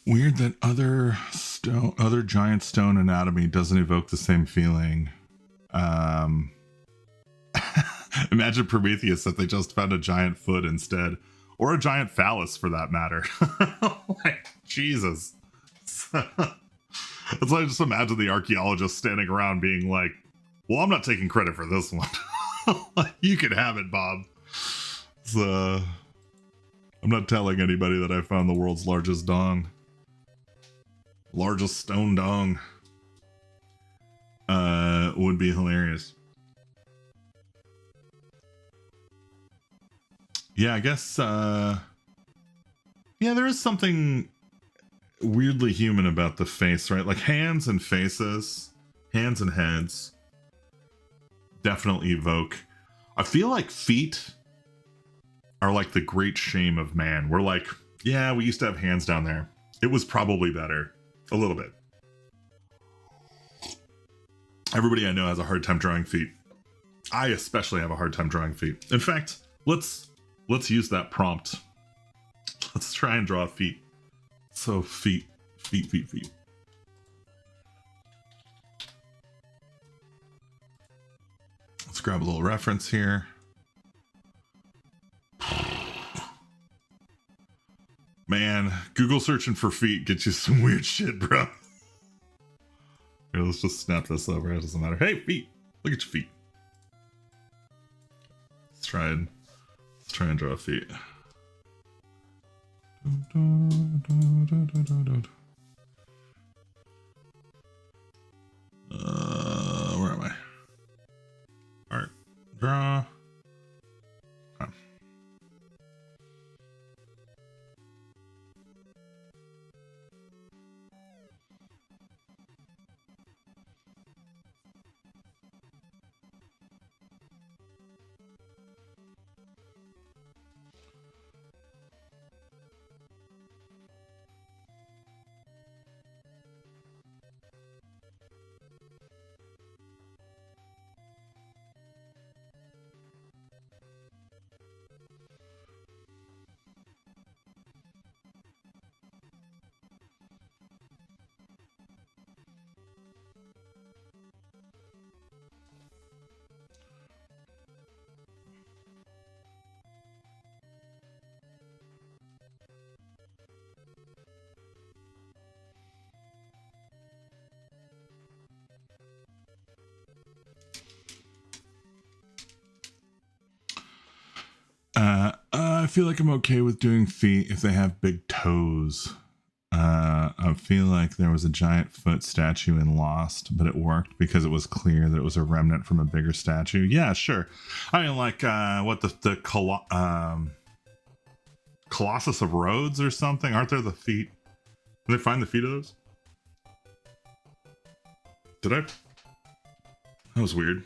Weird that other giant stone anatomy doesn't evoke the same feeling. Imagine Prometheus that they just found a giant foot instead, or a giant phallus for that matter. Like Jesus. It's like, just imagine the archaeologist standing around being like, well, I'm not taking credit for this one. You can have it, Bob. So, I'm not telling anybody that I found the world's largest dong. Largest stone dong. Would be hilarious. Yeah, I guess, yeah, there is something weirdly human about the face, right? Like hands and faces, hands and heads definitely evoke. I feel like feet are like the great shame of man. We're like, yeah, we used to have hands down there. It was probably better. A little bit. Everybody I know has a hard time drawing feet. I especially have a hard time drawing feet. In fact, let's use that prompt. Let's try and draw feet. So feet. Let's grab a little reference here. Man, Google searching for feet gets you some weird shit, bro. Here, let's just snap this over. It doesn't matter. Hey, feet. Look at your feet. Let's try and draw feet. Where am I? Art, draw. Huh. I feel like I'm okay with doing feet if they have big toes. I feel like there was a giant foot statue in Lost, but it worked because it was clear that it was a remnant from a bigger statue. Yeah, sure. I mean, like, what Colossus of Rhodes or something? Aren't there the feet? Did they find the feet of those? Did I? That was weird.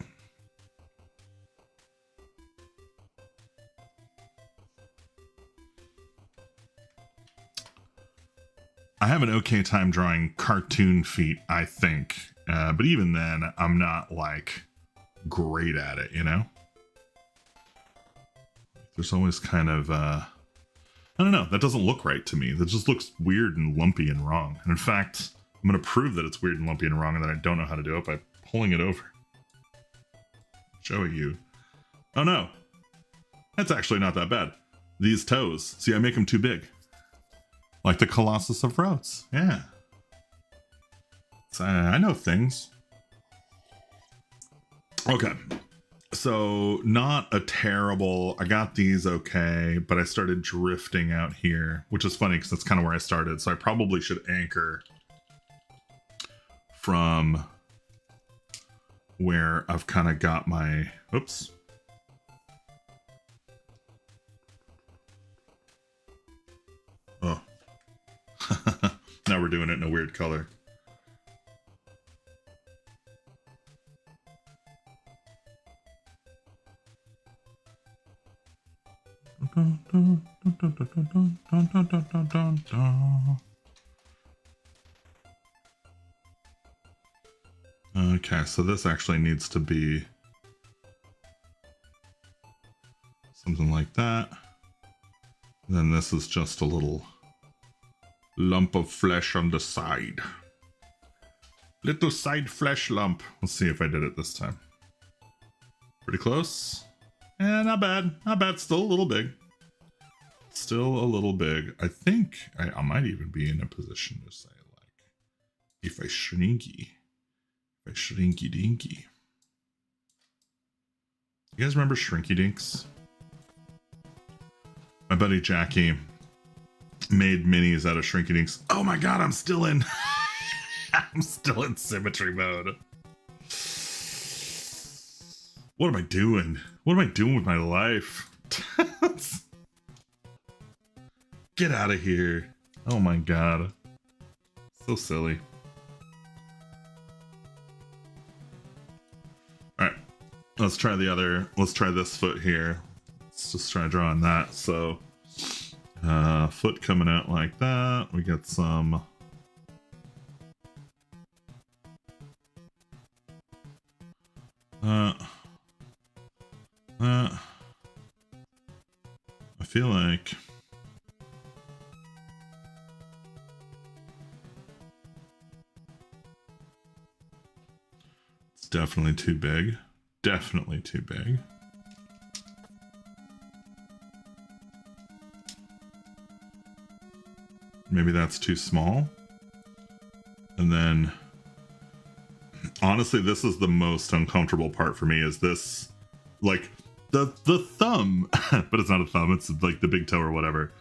I have an okay time drawing cartoon feet, I think. But even then, I'm not, like, great at it, you know? There's always kind of, I don't know, that doesn't look right to me. That just looks weird and lumpy and wrong. And in fact, I'm going to prove that it's weird and lumpy and wrong and that I don't know how to do it by pulling it over. Showing you. Oh no. That's actually not that bad. These toes. See, I make them too big. Like the Colossus of Rhodes. Yeah. So, I know things. Okay. So, not a terrible... I got these okay, but I started drifting out here, which is funny because that's kind of where I started. So I probably should anchor from where I've kind of got my... Oops. Oh. Now we're doing it in a weird color. Okay, so this actually needs to be something like that. Then this is just a little lump of flesh on the side. Little side flesh lump. Let's see if I did it this time. Pretty close. Eh, not bad. Not bad. Still a little big. Still a little big. I think I might even be in a position to say, like, If I shrinky. If I shrinky dinky. You guys remember Shrinky Dinks? My buddy Jackie made minis out of Shrinky Dinks. Oh my god, I'm still in I'm still in symmetry mode. What am I doing? What am I doing with my life? Get out of here. Oh my god. So silly. Alright. Let's try this foot here. Let's just try drawing that. So foot coming out like that. We get some I feel like it's definitely too big. Definitely too big. Maybe that's too small. And then honestly, this is the most uncomfortable part for me, is this, like, the thumb, but it's not a thumb, it's like the big toe or whatever,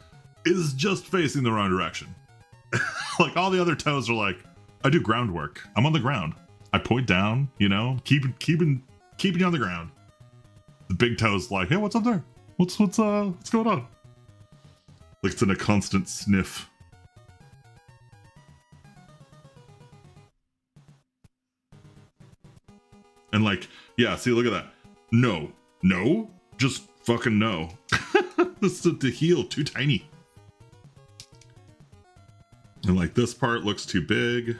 is just facing the wrong direction. Like, all the other toes are like, I do groundwork. I'm on the ground. I point down, you know, keeping you on the ground. The big toe's like, hey, what's up there? What's going on? Like, it's in a constant sniff. And like, yeah, see, look at that. No, just fucking no. This is the heel, too tiny. And like, this part looks too big.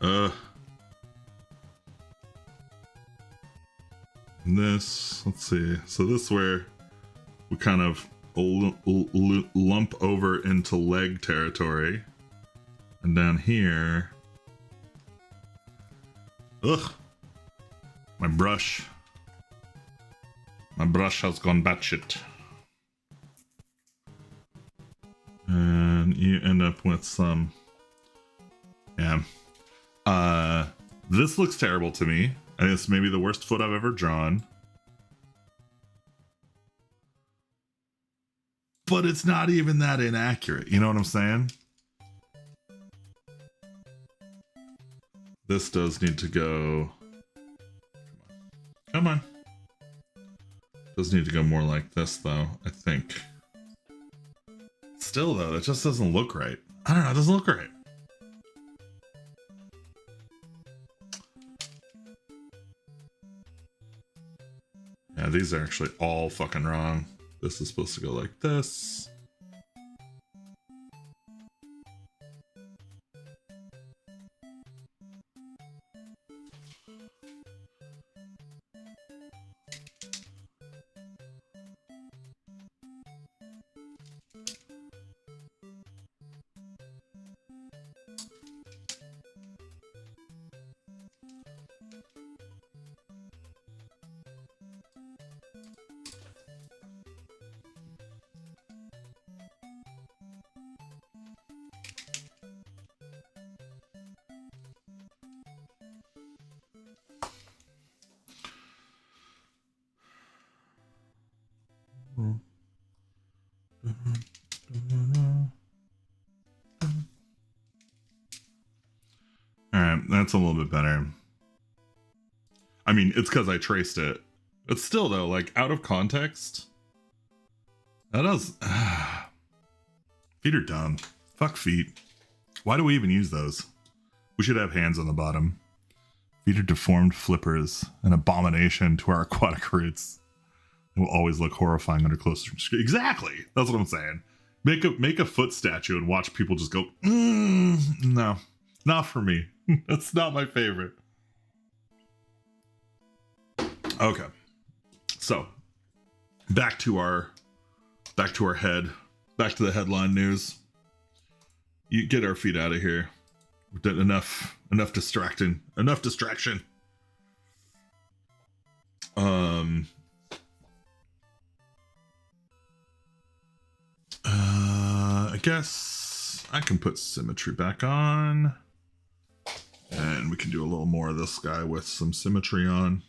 And this, let's see. So this is where we kind of lump over into leg territory. And down here, ugh. My brush has gone batshit. And you end up with some, yeah. This looks terrible to me. And it's maybe the worst foot I've ever drawn. But it's not even that inaccurate. You know what I'm saying? This does need to go. Come on. Does need to go more like this, though, I think. Still, though, that just doesn't look right. I don't know, it doesn't look right. Yeah, these are actually all fucking wrong. This is supposed to go like this. Alright, that's a little bit better. I mean, it's because I traced it. But still, though, like, out of context, that does... Feet are dumb. Fuck feet. Why do we even use those? We should have hands on the bottom. Feet are deformed flippers, an abomination to our aquatic roots. It will always look horrifying under closer scrutiny. Exactly! That's what I'm saying. Make a foot statue and watch people just go, no, not for me. That's not my favorite. Okay. So, back to our head. Back to the headline news. You get our feet out of here. We've done enough distracting. Enough distraction. I guess I can put symmetry back on. And we can do a little more of this guy with some symmetry on.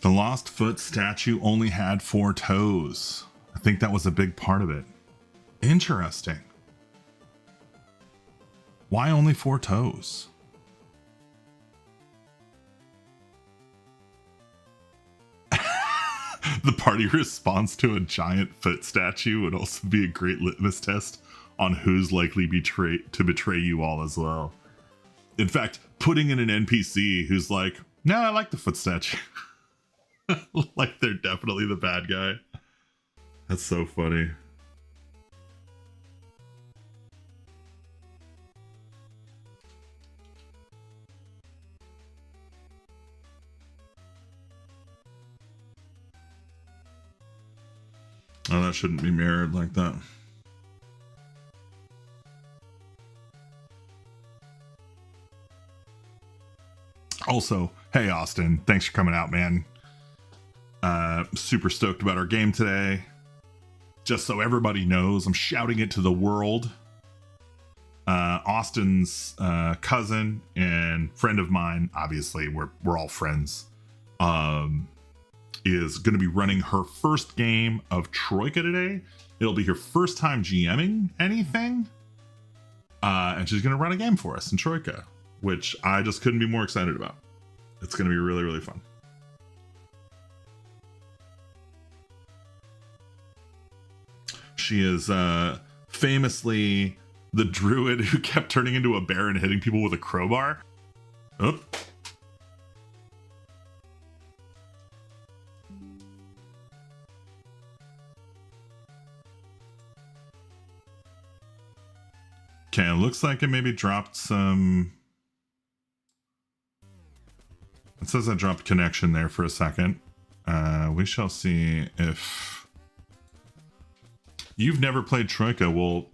The Lost Foot statue only had 4 toes. I think that was a big part of it. Interesting. Why only 4 toes? The party response to a giant foot statue would also be a great litmus test on who's likely to betray you all as well. In fact, putting in an NPC who's like, no, I like the foot statue. Like they're definitely the bad guy. That's so funny. Oh, that shouldn't be mirrored like that. Also, hey Austin, thanks for coming out, man. Super stoked about our game today. Just so everybody knows, I'm shouting it to the world. Austin's cousin and friend of mine, obviously we're all friends, is going to be running her first game of Troika today. It'll be her first time GMing anything, and she's going to run a game for us in Troika, which I just couldn't be more excited about. It's going to be really, really fun. She is famously the druid who kept turning into a bear and hitting people with a crowbar. Oh. Okay, it looks like it maybe dropped some... It says I dropped connection there for a second. We shall see if... You've never played Troika. Well,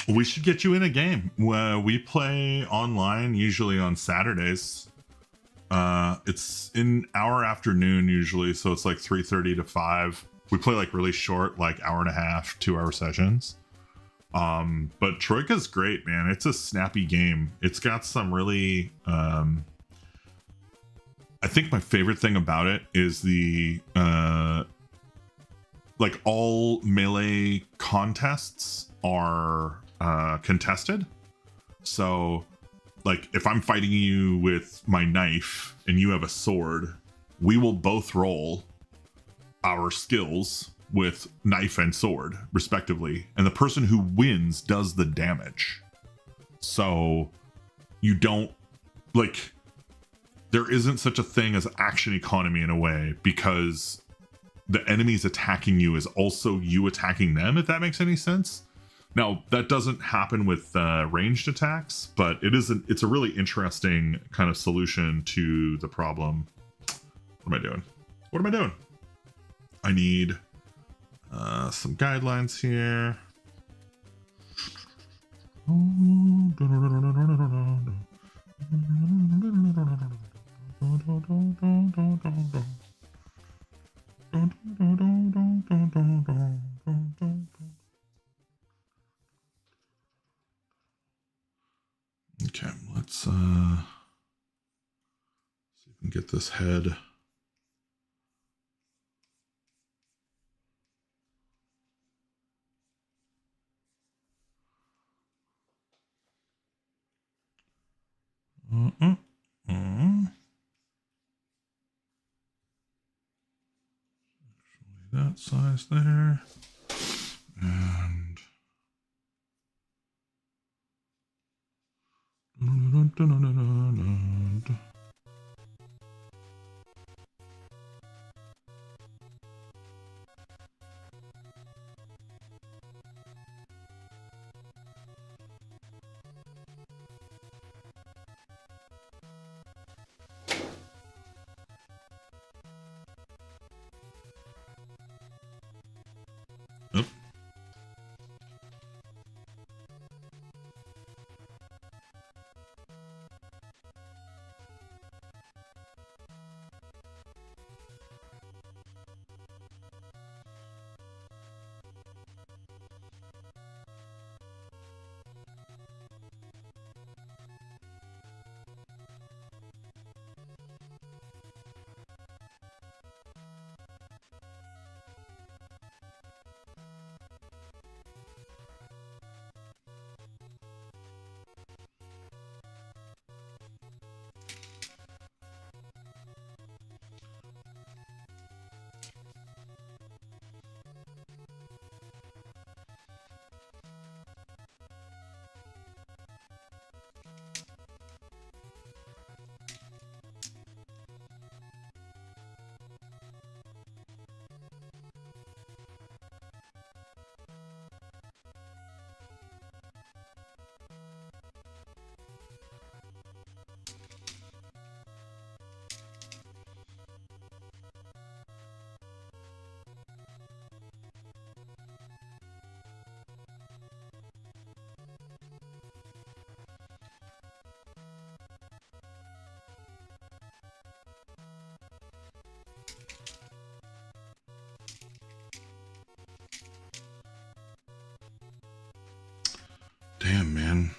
we should get you in a game. We play online, usually on Saturdays. It's in our afternoon usually, so it's like 3:30 to 5. We play like really short, like hour and a half, 2-hour sessions. But Troika's great, man. It's a snappy game. It's got some really... I think my favorite thing about it is the... like all melee contests are contested. So like if I'm fighting you with my knife and you have a sword, we will both roll our skills with knife and sword respectively, and the person who wins does the damage. So you don't, like, there isn't such a thing as action economy in a way, because the enemies attacking you is also you attacking them, if that makes any sense. Now, that doesn't happen with ranged attacks, but it's a really interesting kind of solution to the problem. What am I doing? What am I doing? I need some guidelines here. Okay, let's see if we can get this head. That size there, and Damn, man.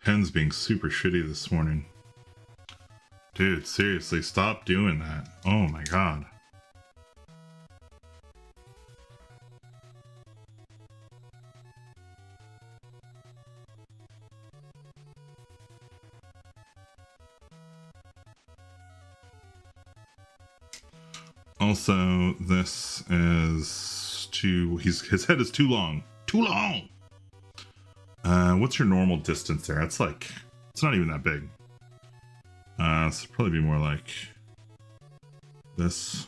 Pen's being super shitty this morning. Dude, seriously, stop doing that. Oh my god. Also, this is too... his head is too long. Too long! What's your normal distance there? It's like... it's not even that big. So it'd probably be more like... this.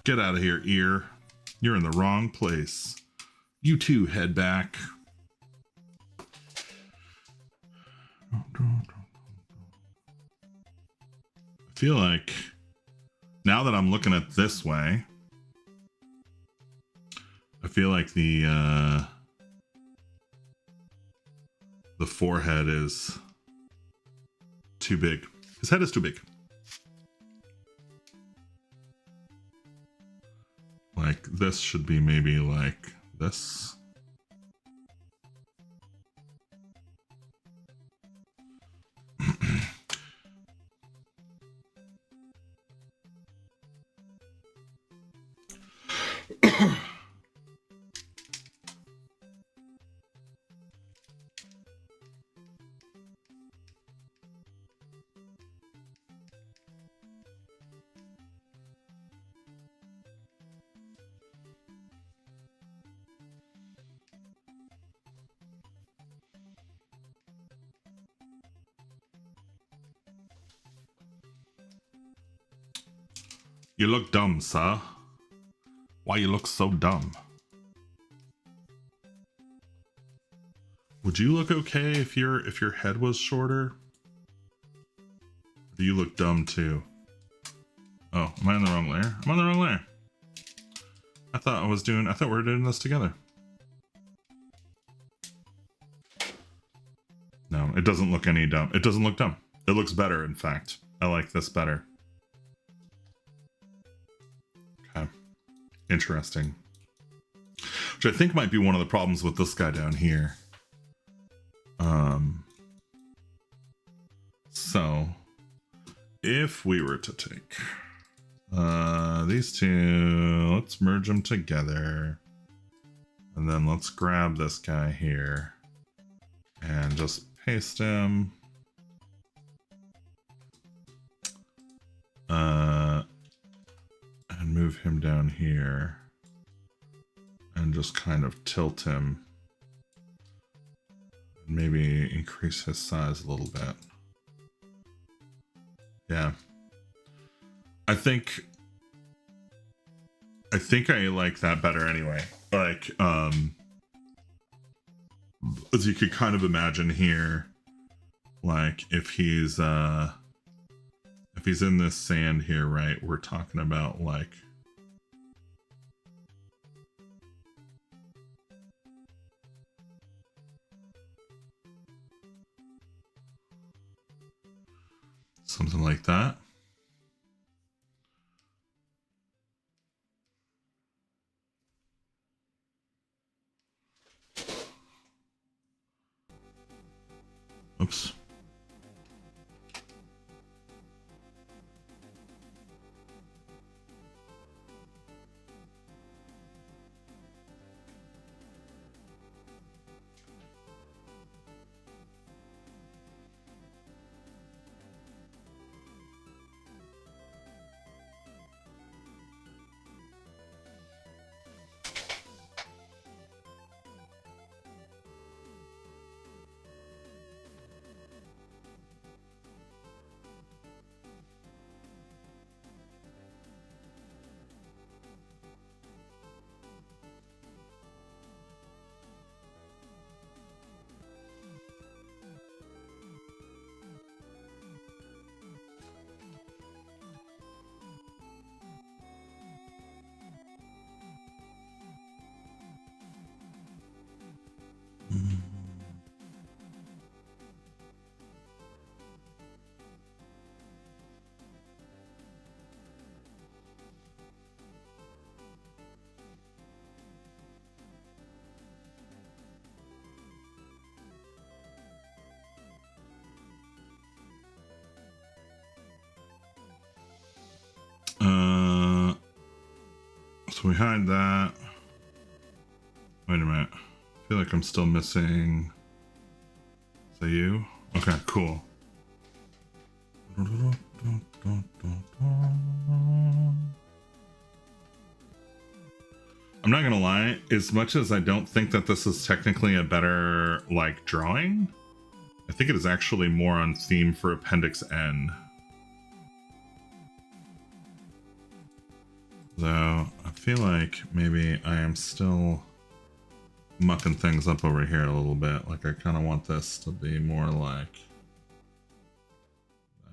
Get out of here, ear. You're in the wrong place. You too, head back. I feel like now that I'm looking at this way, I feel like the forehead is too big. His head is too big. Like, this should be maybe like this. You look dumb, sir. Why you look so dumb? Would you look okay if your head was shorter? Do you look dumb too? Oh, am I in the wrong layer? I'm on the wrong layer. I thought we were doing this together. No, it doesn't look any dumb. It doesn't look dumb. It looks better, in fact. I like this better. Okay. Interesting. Which I think might be one of the problems with this guy down here. So if we were to take these two, let's merge them together, and then let's grab this guy here and just paste him, and move him down here and just kind of tilt him. Maybe increase his size a little bit. Yeah. I think I like that better anyway. Like, as you could kind of imagine here, like if he's in this sand here, right, we're talking about like something like that. Oops. So we hide that. Wait a minute. I feel like I'm still missing. Is that you? Okay, cool. I'm not gonna lie, as much as I don't think that this is technically a better, like, drawing, I think it is actually more on theme for Appendix-n. Though, I feel like maybe I am still mucking things up over here a little bit. Like, I kind of want this to be more like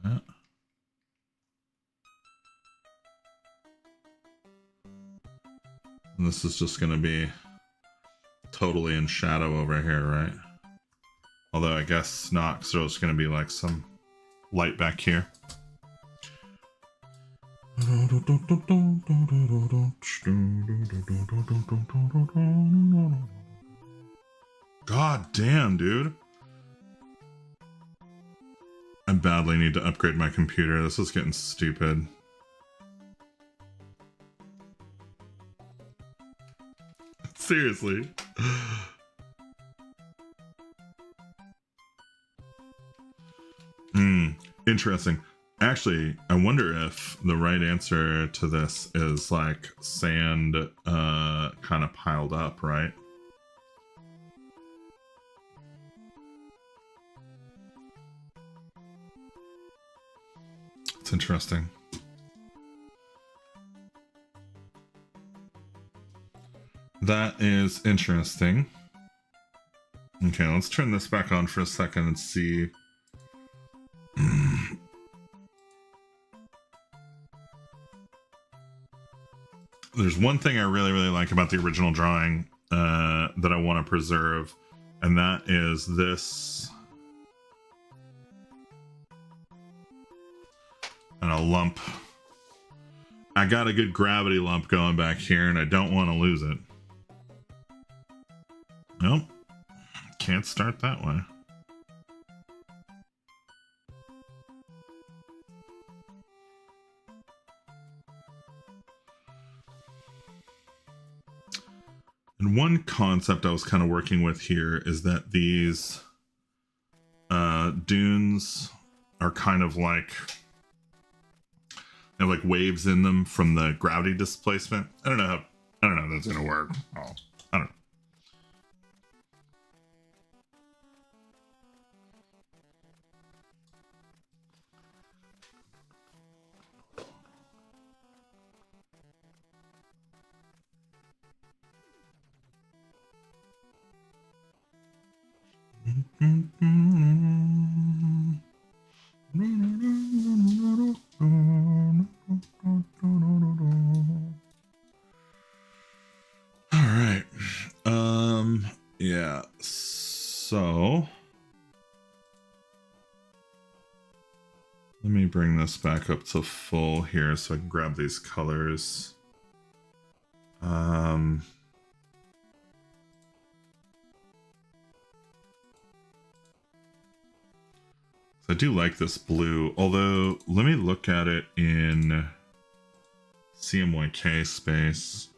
that. And this is just going to be totally in shadow over here, right? Although I guess not, because there's going to be like some light back here. God damn, dude. I badly need to upgrade my computer. This is getting stupid. Seriously. Interesting. Actually, I wonder if the right answer to this is like sand kind of piled up, right? It's interesting. That is interesting. Okay, let's turn this back on for a second and see. There's one thing I really like about the original drawing that I want to preserve, and that is this. And a lump. I got a good gravity lump going back here, and I don't want to lose it. Nope. Can't start that way. And one concept I was kind of working with here is that these dunes are kind of like, they have like waves in them from the gravity displacement. I don't know if that's gonna work. Oh, I don't know. All right. Yeah. So let me bring this back up to full here so I can grab these colors. I do like this blue, although let me look at it in CMYK space.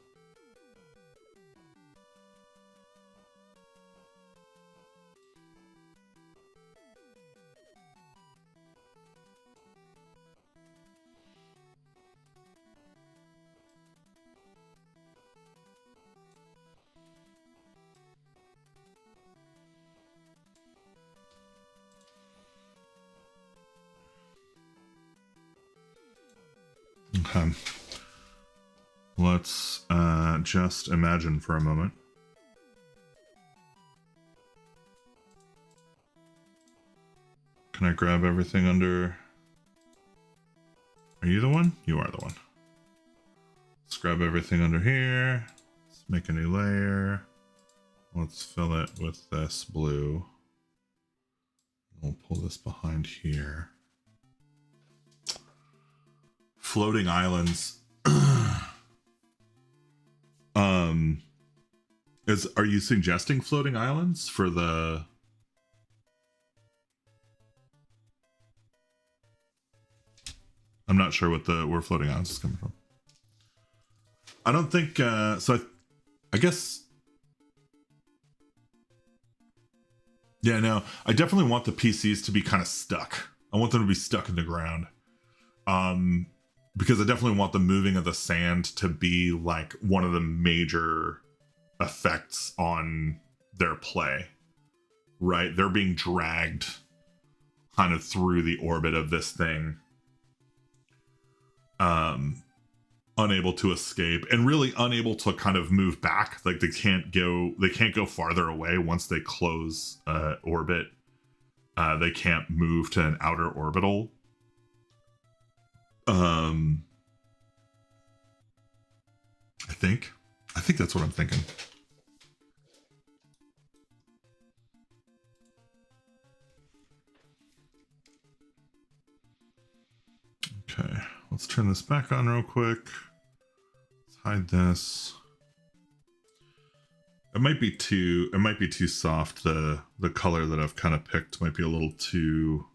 Okay. Let's just imagine for a moment. Can I grab everything under? Are you the one? You are the one. Let's grab everything under here. Let's make a new layer. Let's fill it with this blue. We'll pull this behind here. Floating islands. Are you suggesting floating islands for the? I'm not sure what where floating islands is coming from. I don't think so. I guess. Yeah, no. I definitely want the PCs to be kind of stuck. I want them to be stuck in the ground. Because I definitely want the moving of the sand to be like one of the major effects on their play. Right? They're being dragged kind of through the orbit of this thing. Unable to escape and really unable to kind of move back. Like they can't go farther away once they close orbit. They can't move to an outer orbital. I think that's what I'm thinking. Okay, let's turn this back on real quick. Let's hide this. It might be too soft. The color that I've kind of picked might be a little too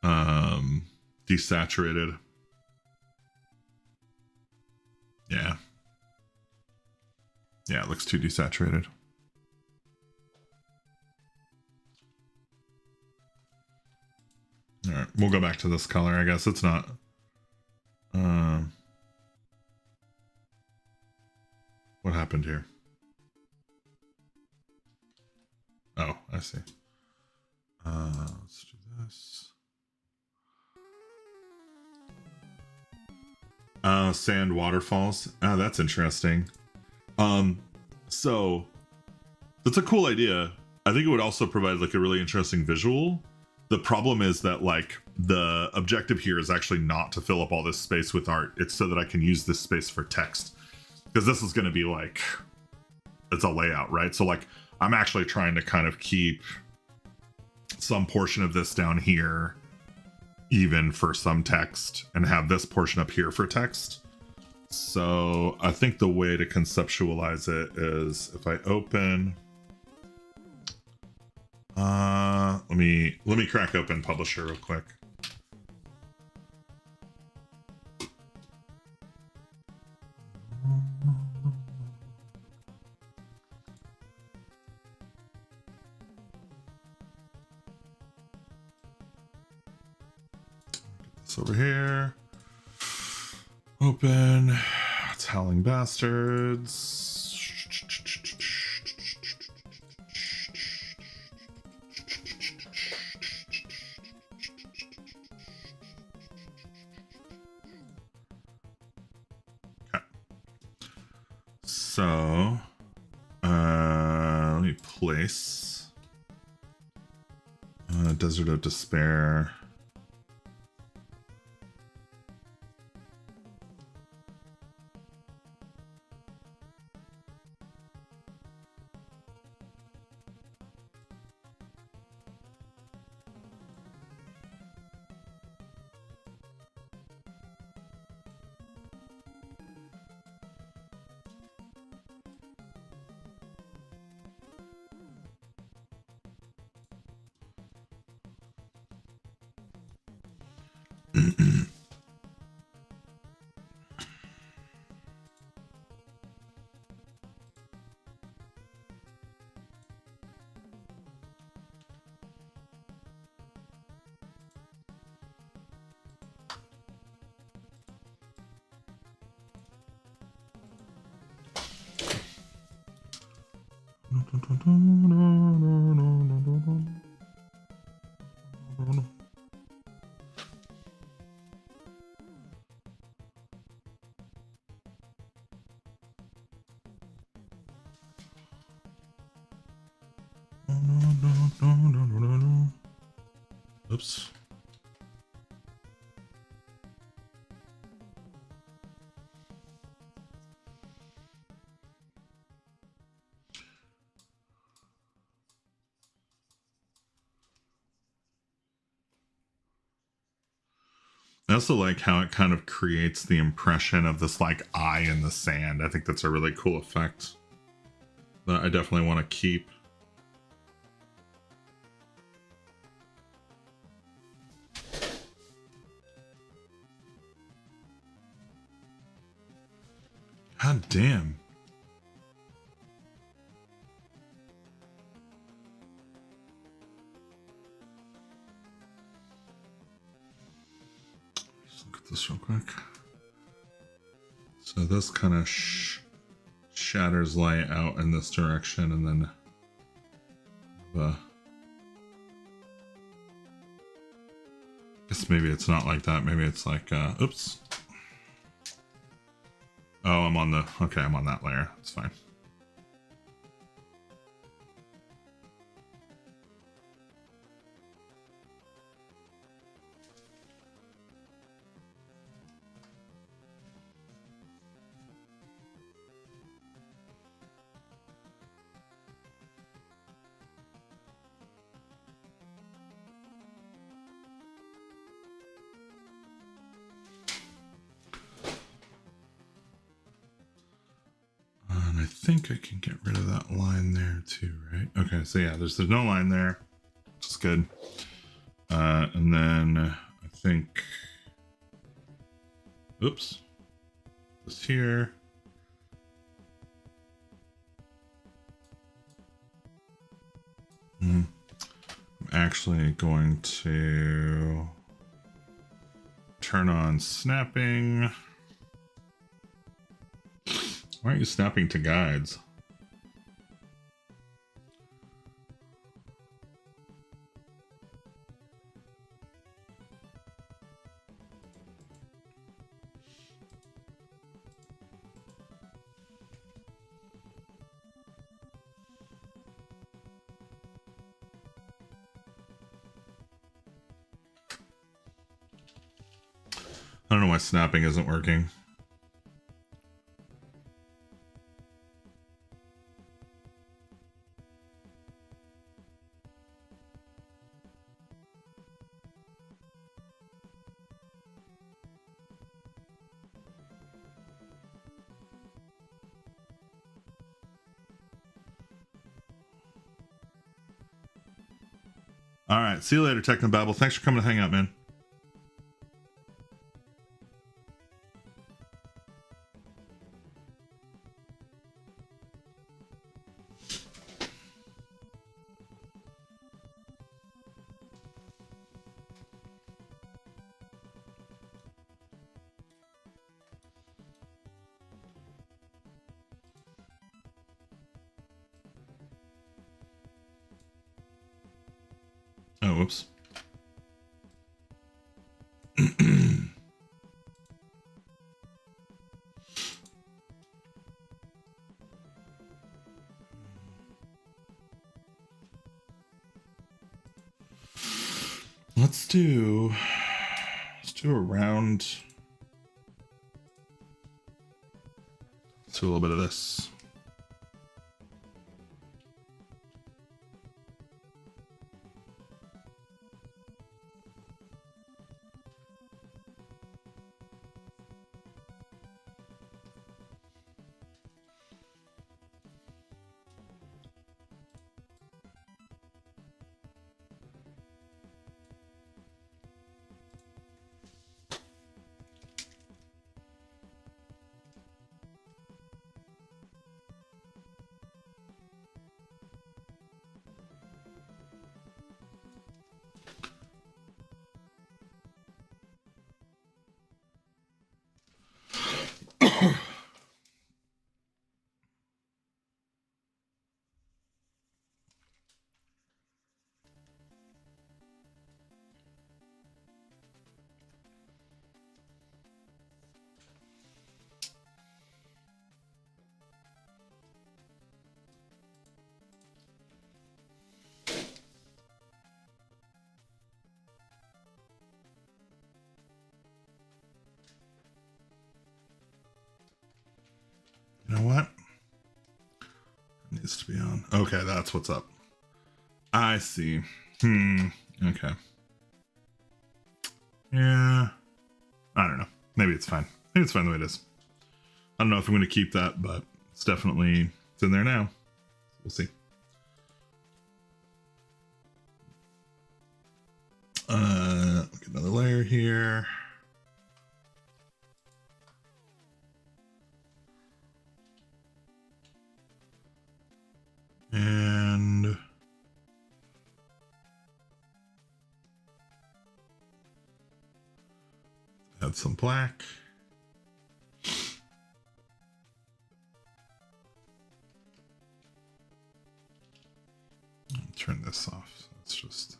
desaturated. Yeah, it looks too desaturated. All right, we'll go back to this color. I guess it's not. What happened here? Oh, I see. Let's do this. Sand waterfalls. Oh, that's interesting. So that's a cool idea. I think it would also provide like a really interesting visual. The problem is that like the objective here is actually not to fill up all this space with art. It's so that I can use this space for text. Because this is going to be like, it's a layout, right? So like I'm actually trying to kind of keep some portion of this down here even for some text and have this portion up here for text. So I think the way to conceptualize it is if I open let me crack open Publisher real quick. This over here. Open. It's Howling Bastards. So, let me place Desert of Despair. Oops. I also like how it kind of creates the impression of this like eye in the sand. I think that's a really cool effect that I definitely want to keep. God damn. Let's look at this real quick. So this kind of shatters light out in this direction, and then I guess maybe it's not like that. Maybe it's like, oops. Oh, I'm on that layer. It's fine. And I think I can get rid of that line there too, right? Okay, so yeah, there's no line there, which is good. And then I think, oops, this here. I'm actually going to turn on snapping. Why aren't you snapping to guides? I don't know why snapping isn't working. All right, see you later, Technobabble. Thanks for coming to hang out, man. Oh, whoops. Let's do a round. Let's do a little bit of this. You know what? It needs to be on. Okay, that's what's up. I see. Okay. Yeah. I don't know. Maybe it's fine. Maybe it's fine the way it is. I don't know if I'm going to keep that, but it's in there now. We'll see. Get another layer here. Add some black. Turn this off. So it's just.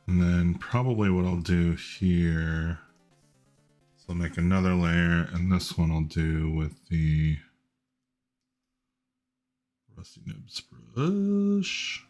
And then probably what I'll do here, so I'll make another layer, and this one I'll do with the Rusty Nibs brush.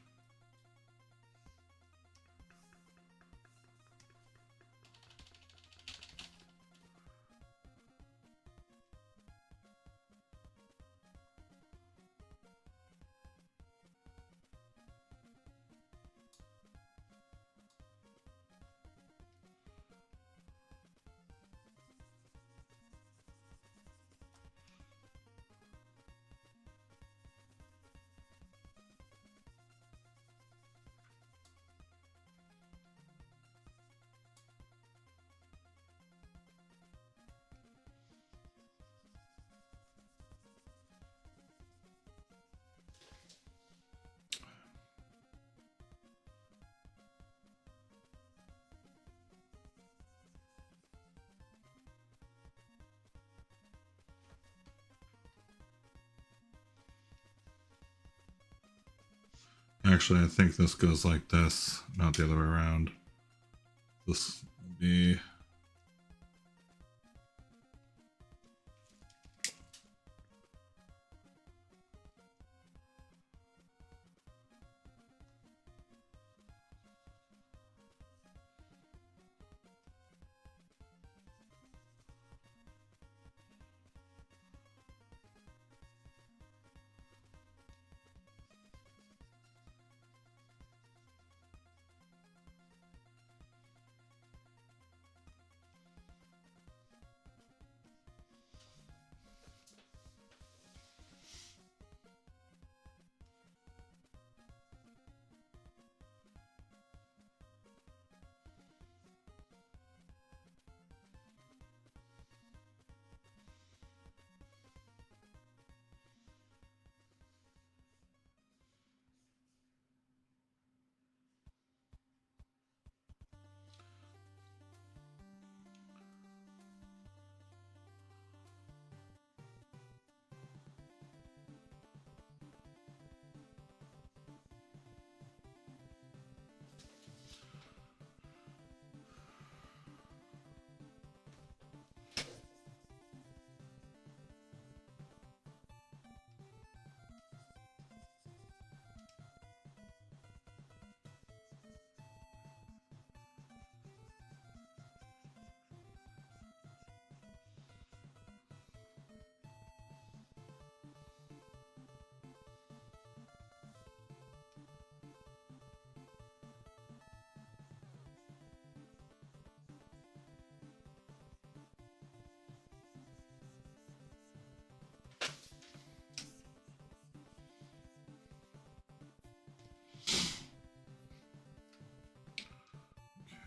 Actually, I think this goes like this, not the other way around. This will be...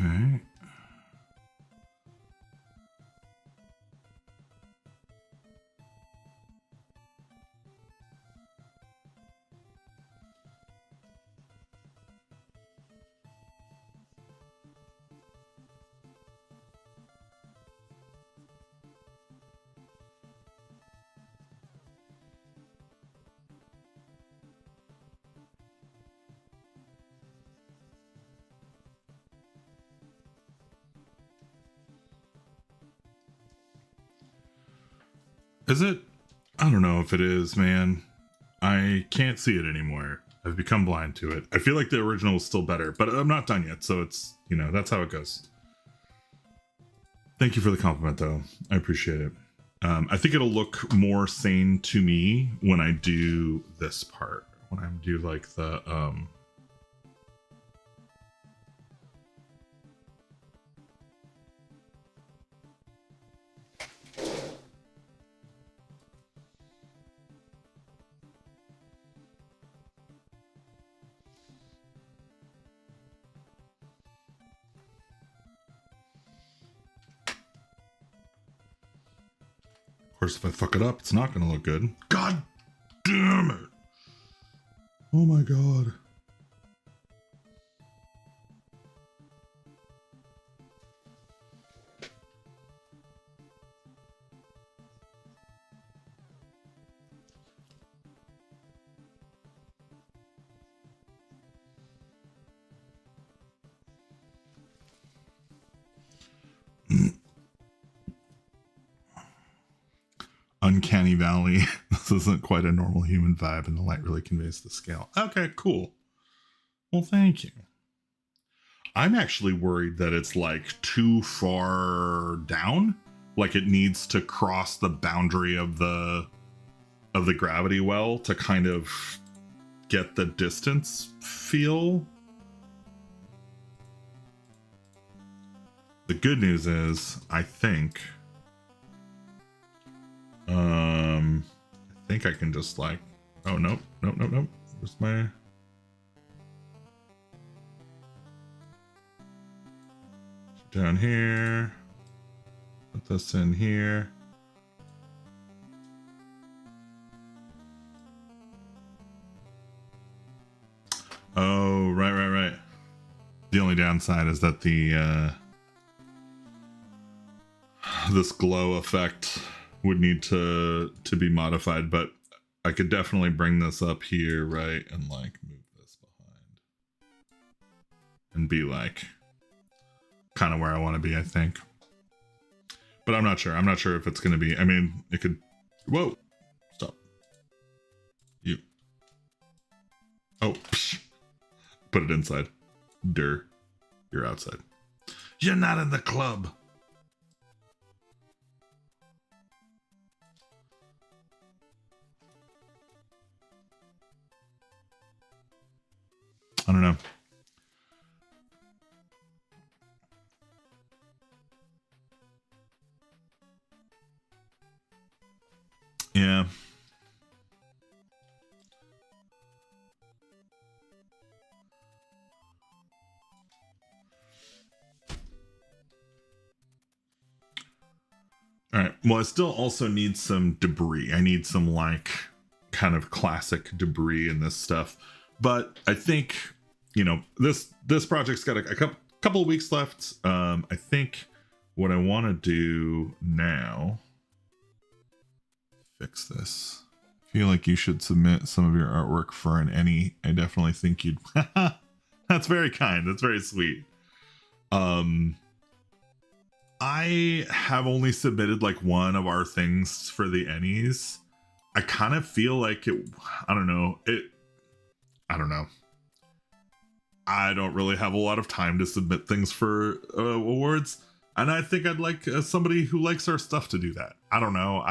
Okay. Is it? I don't know if it is, man. I can't see it anymore. I've become blind to it. I feel like the original is still better, but I'm not done yet, so it's, you know, that's how it goes. Thank you for the compliment, though. I appreciate it. I think it'll look more sane to me when I do this part. When I do like the course, if I fuck it up, it's not going to look good. God damn it. Oh my God. Uncanny Valley. This isn't quite a normal human vibe, and the light really conveys the scale. Okay, cool. Well, thank you. I'm actually worried that it's like too far down. Like it needs to cross the boundary of the gravity well to kind of get the distance feel. The good news is, I think I can just like, oh, nope. Where's my... Down here. Put this in here. Oh, right. The only downside is that the this glow effect would need to be modified, but I could definitely bring this up here, right, and like move this behind and be like kind of where I want to be, I think. But I'm not sure. I'm not sure if it's going to be, I mean, it could, whoa, stop. You. Oh, psh. Put it inside. You're outside. You're not in the club. I don't know. Yeah. All right. Well, I still also need some debris. I need some like kind of classic debris in this stuff. But I think, you know, this project's got a couple of weeks left. I think what I want to do now, fix this. I feel like you should submit some of your artwork for an any. I definitely think you'd. That's very kind. That's very sweet. I have only submitted like one of our things for the Ennies. I kind of feel like it. I don't know. I don't know. I don't really have a lot of time to submit things for awards, and I think I'd like somebody who likes our stuff to do that. I don't know.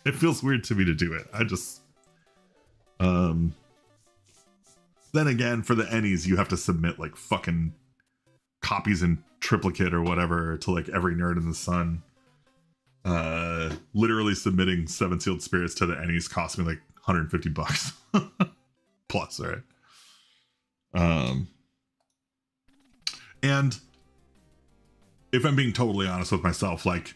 It feels weird to me to do it. I just then again, for the Ennies, you have to submit like fucking copies in triplicate or whatever to like every nerd in the sun. Literally submitting Seven Sealed Spirits to the Ennies cost me like $150 plus, right? And if I'm being totally honest with myself, like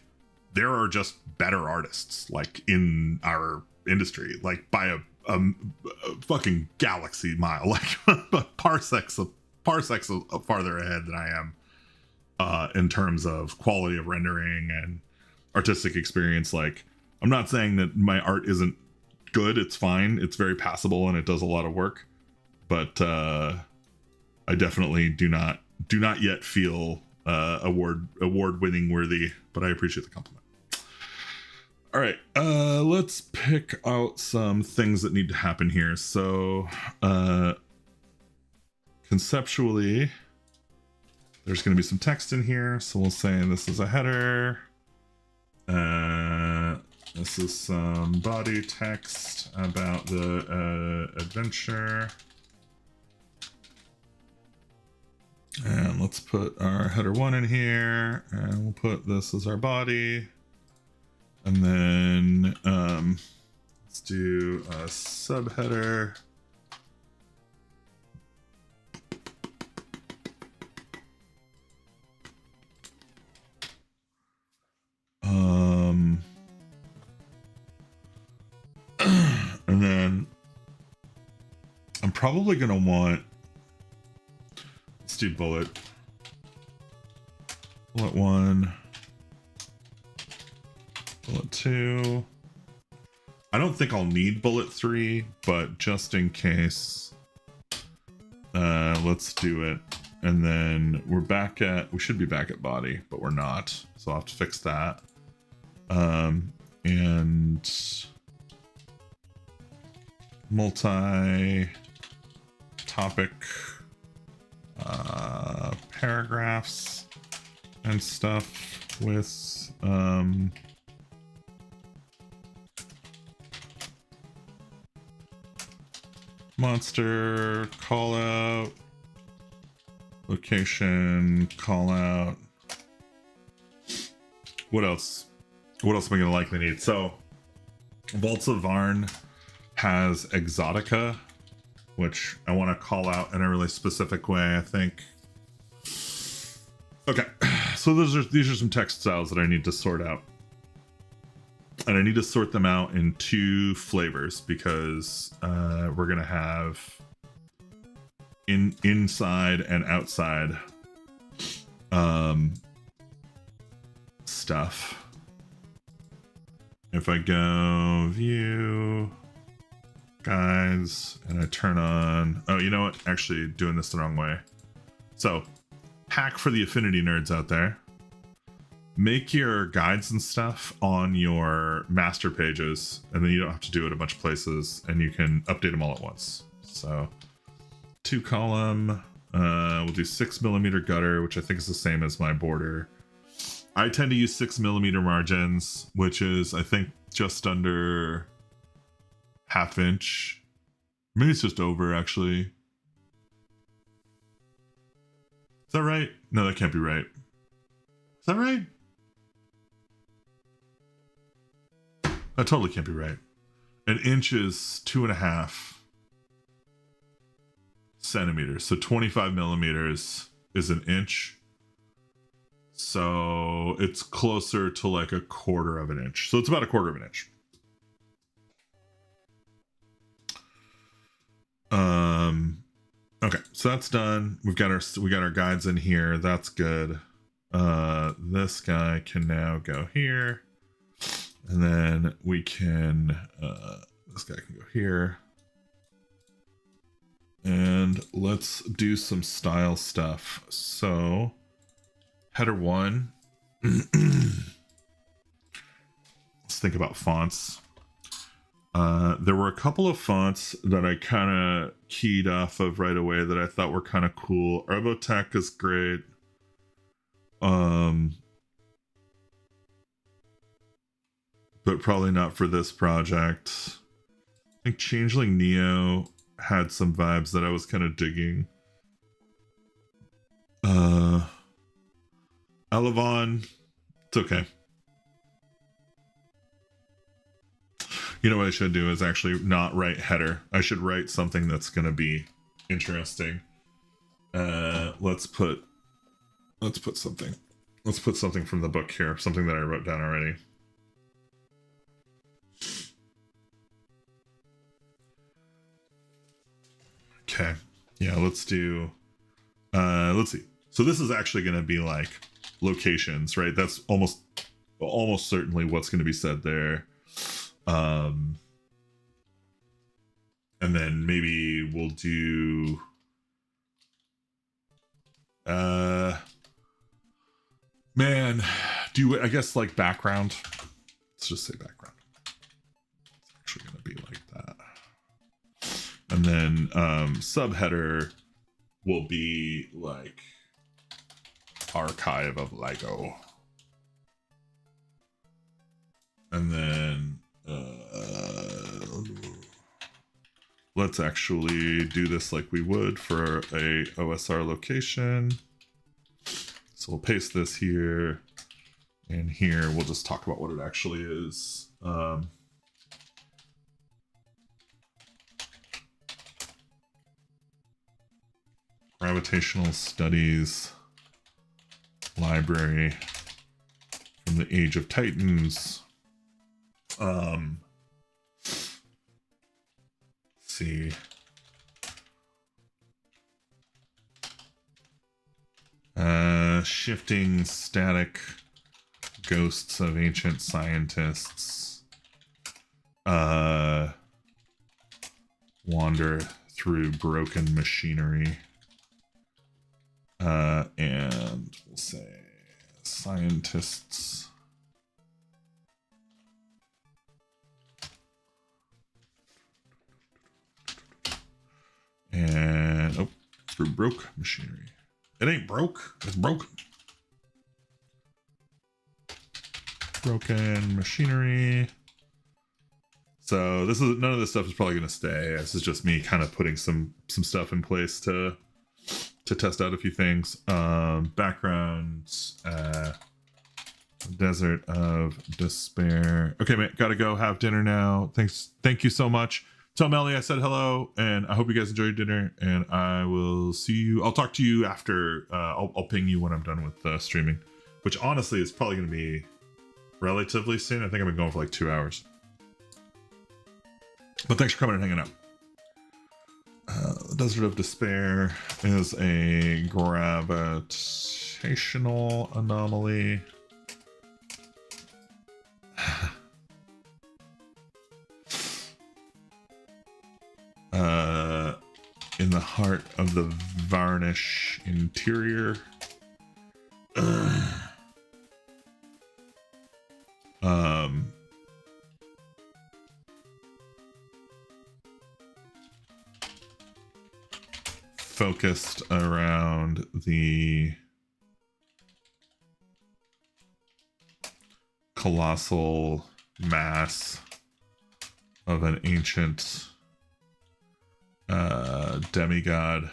there are just better artists like in our industry, like by a fucking galaxy mile, like parsecs farther ahead than I am in terms of quality of rendering and artistic experience. Like I'm not saying that my art isn't good. It's fine. It's very passable and it does a lot of work, but I definitely do not yet feel award winning worthy, but I appreciate the compliment. All right, let's pick out some things that need to happen here. So conceptually, there's going to be some text in here. So we'll say this is a header. This is some body text about the adventure. And let's put our header 1 in here, and we'll put this as our body. And then let's do a subheader. And then I'm probably going to want, let's do bullet 1, bullet 2. I don't think I'll need bullet 3, but just in case, let's do it. And then we should be back at body, but we're not. So I'll have to fix that. And multi-topic paragraphs and stuff with monster call out, location call out. What else am I gonna likely need? So Vaults of Varn has Exotica, which I want to call out in a really specific way, I think. Okay, so these are some text styles that I need to sort out. And I need to sort them out in 2 flavors because we're gonna have inside and outside stuff. If I go view guides and I turn on, oh, you know what? Actually doing this the wrong way. So hack for the affinity nerds out there. Make your guides and stuff on your master pages, and then you don't have to do it a bunch of places, and you can update them all at once. So 2 column, we'll do 6mm gutter, which I think is the same as my border. I tend to use 6mm margins, which is, I think, just under ½ inch. Maybe it's just over, actually. Is that right? No, that can't be right. Is that right? That totally can't be right. 1 inch is 2.5 centimeters. So 25mm is 1 inch. So it's closer to like 1/4 inch. So it's about 1/4 inch. Okay, so that's done. We got our guides in here. That's good. This guy can now go here. And then we can, this guy can go here. And let's do some style stuff. So, header 1. Let's think about fonts. There were a couple of fonts that I kind of keyed off of right away that I thought were kind of cool. Arbotech is great. But probably not for this project. I think Changeling Neo had some vibes that I was kind of digging. Elevon, it's okay. You know what I should do is actually not write header. I should write something that's going to be interesting. Let's put something. Let's put something from the book here. Something that I wrote down already. Okay. Yeah, let's do, let's see. So this is actually going to be like locations, right? That's almost certainly what's going to be said there. And then maybe we'll do, man, I guess like background. Let's just say background. It's actually going to be like that. And then subheader will be like archive of Lego. And then let's actually do this like we would for a OSR location. So we'll paste this here, and here we'll just talk about what it actually is. Gravitational Studies Library from the Age of Titans. see. Shifting static ghosts of ancient scientists wander through broken machinery. And we'll say scientists. And oh, through broke machinery. It ain't broke, it's broken. Broken machinery. So this is none of this stuff is probably gonna stay. This is just me kind of putting some stuff in place to test out a few things. Backgrounds, Desert of Despair. Okay, man, gotta go have dinner now. Thank you so much. Tell Melly I said hello, and I hope you guys enjoyed dinner, and I will see you. I'll talk to you after. I'll ping you when I'm done with streaming, which honestly is probably going to be relatively soon. I think I've been going for like 2 hours. But thanks for coming and hanging out. The Desert of Despair is a gravitational anomaly. In the heart of the Varnish interior. Focused around the colossal mass of an ancient demigod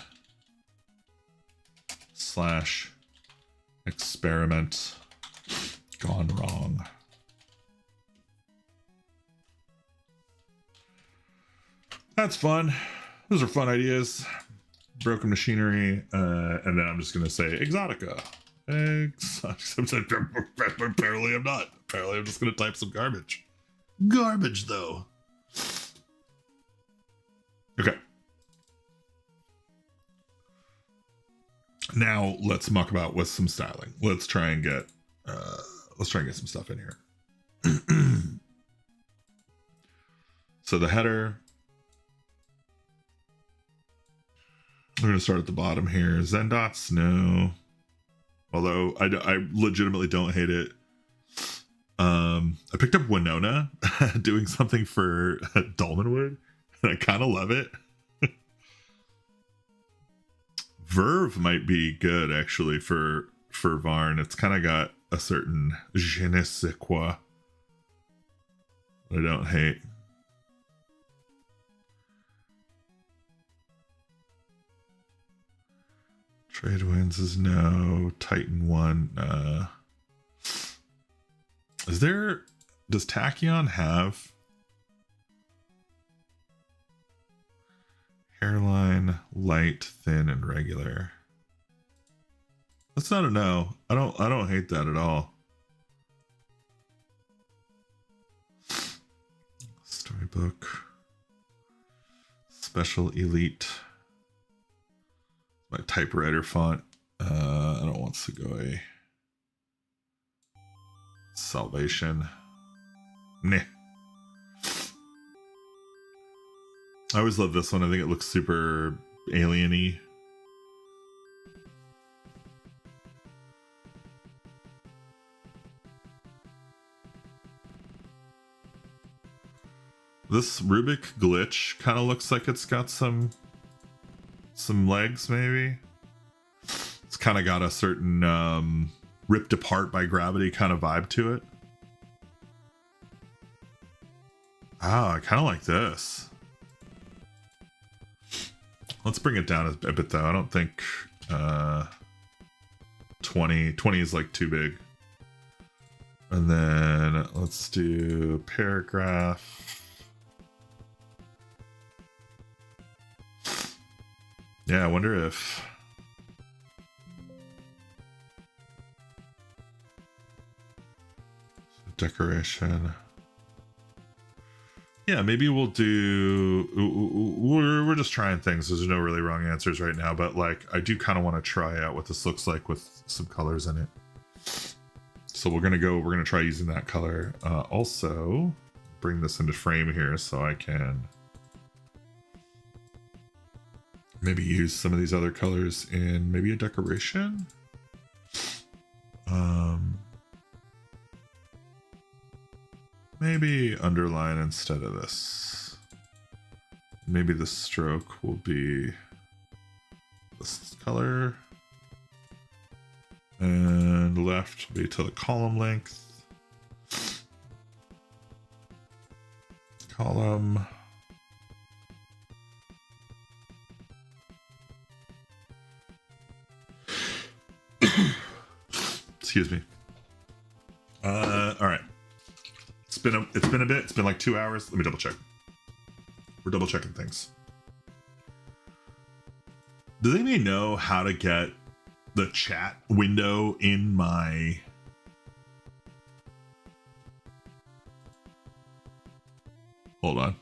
/ experiment gone wrong. That's fun. Those are fun ideas. Broken machinery, and then I'm just gonna say Exotica. Apparently I'm not. Apparently I'm just gonna type some garbage. Garbage though. Okay. Now let's muck about with some styling. Let's try and get some stuff in here. So the header. We're going to start at the bottom here. Zen dots, no. Although I legitimately don't hate it. I picked up Winona doing something for Dolmenwood, and I kind of love it. Verve might be good actually for Varn. It's kind of got a certain je ne sais quoi that I don't hate. Trade winds is no. Titan 1. Does Tachyon have hairline, light, thin, and regular? That's not a no. I don't hate that at all. Storybook. Special elite. My typewriter font. I don't want Sugoi. Salvation. Meh. I always love this one. I think it looks super alien-y. This Rubik glitch kind of looks like it's got some legs, maybe. It's kind of got a certain ripped apart by gravity kind of vibe to it. Ah, I kind of like this. Let's bring it down a bit though. I don't think 20 is like too big. And then let's do paragraph. Yeah, I wonder if decoration. yeah, maybe we'll do. We're just trying things. There's no really wrong answers right now, but like I do kind of want to try out what this looks like with some colors in it. So we're gonna try using that color. Also, bring this into frame here so I can maybe use some of these other colors in maybe a decoration. Maybe underline instead of this. Maybe the stroke will be this color. And left will be to the column length. Column. Excuse me. All right. It's been a bit. It's been like 2 hours. Let me double check. We're double checking things. Does anybody know how to get the chat window in my... Hold on.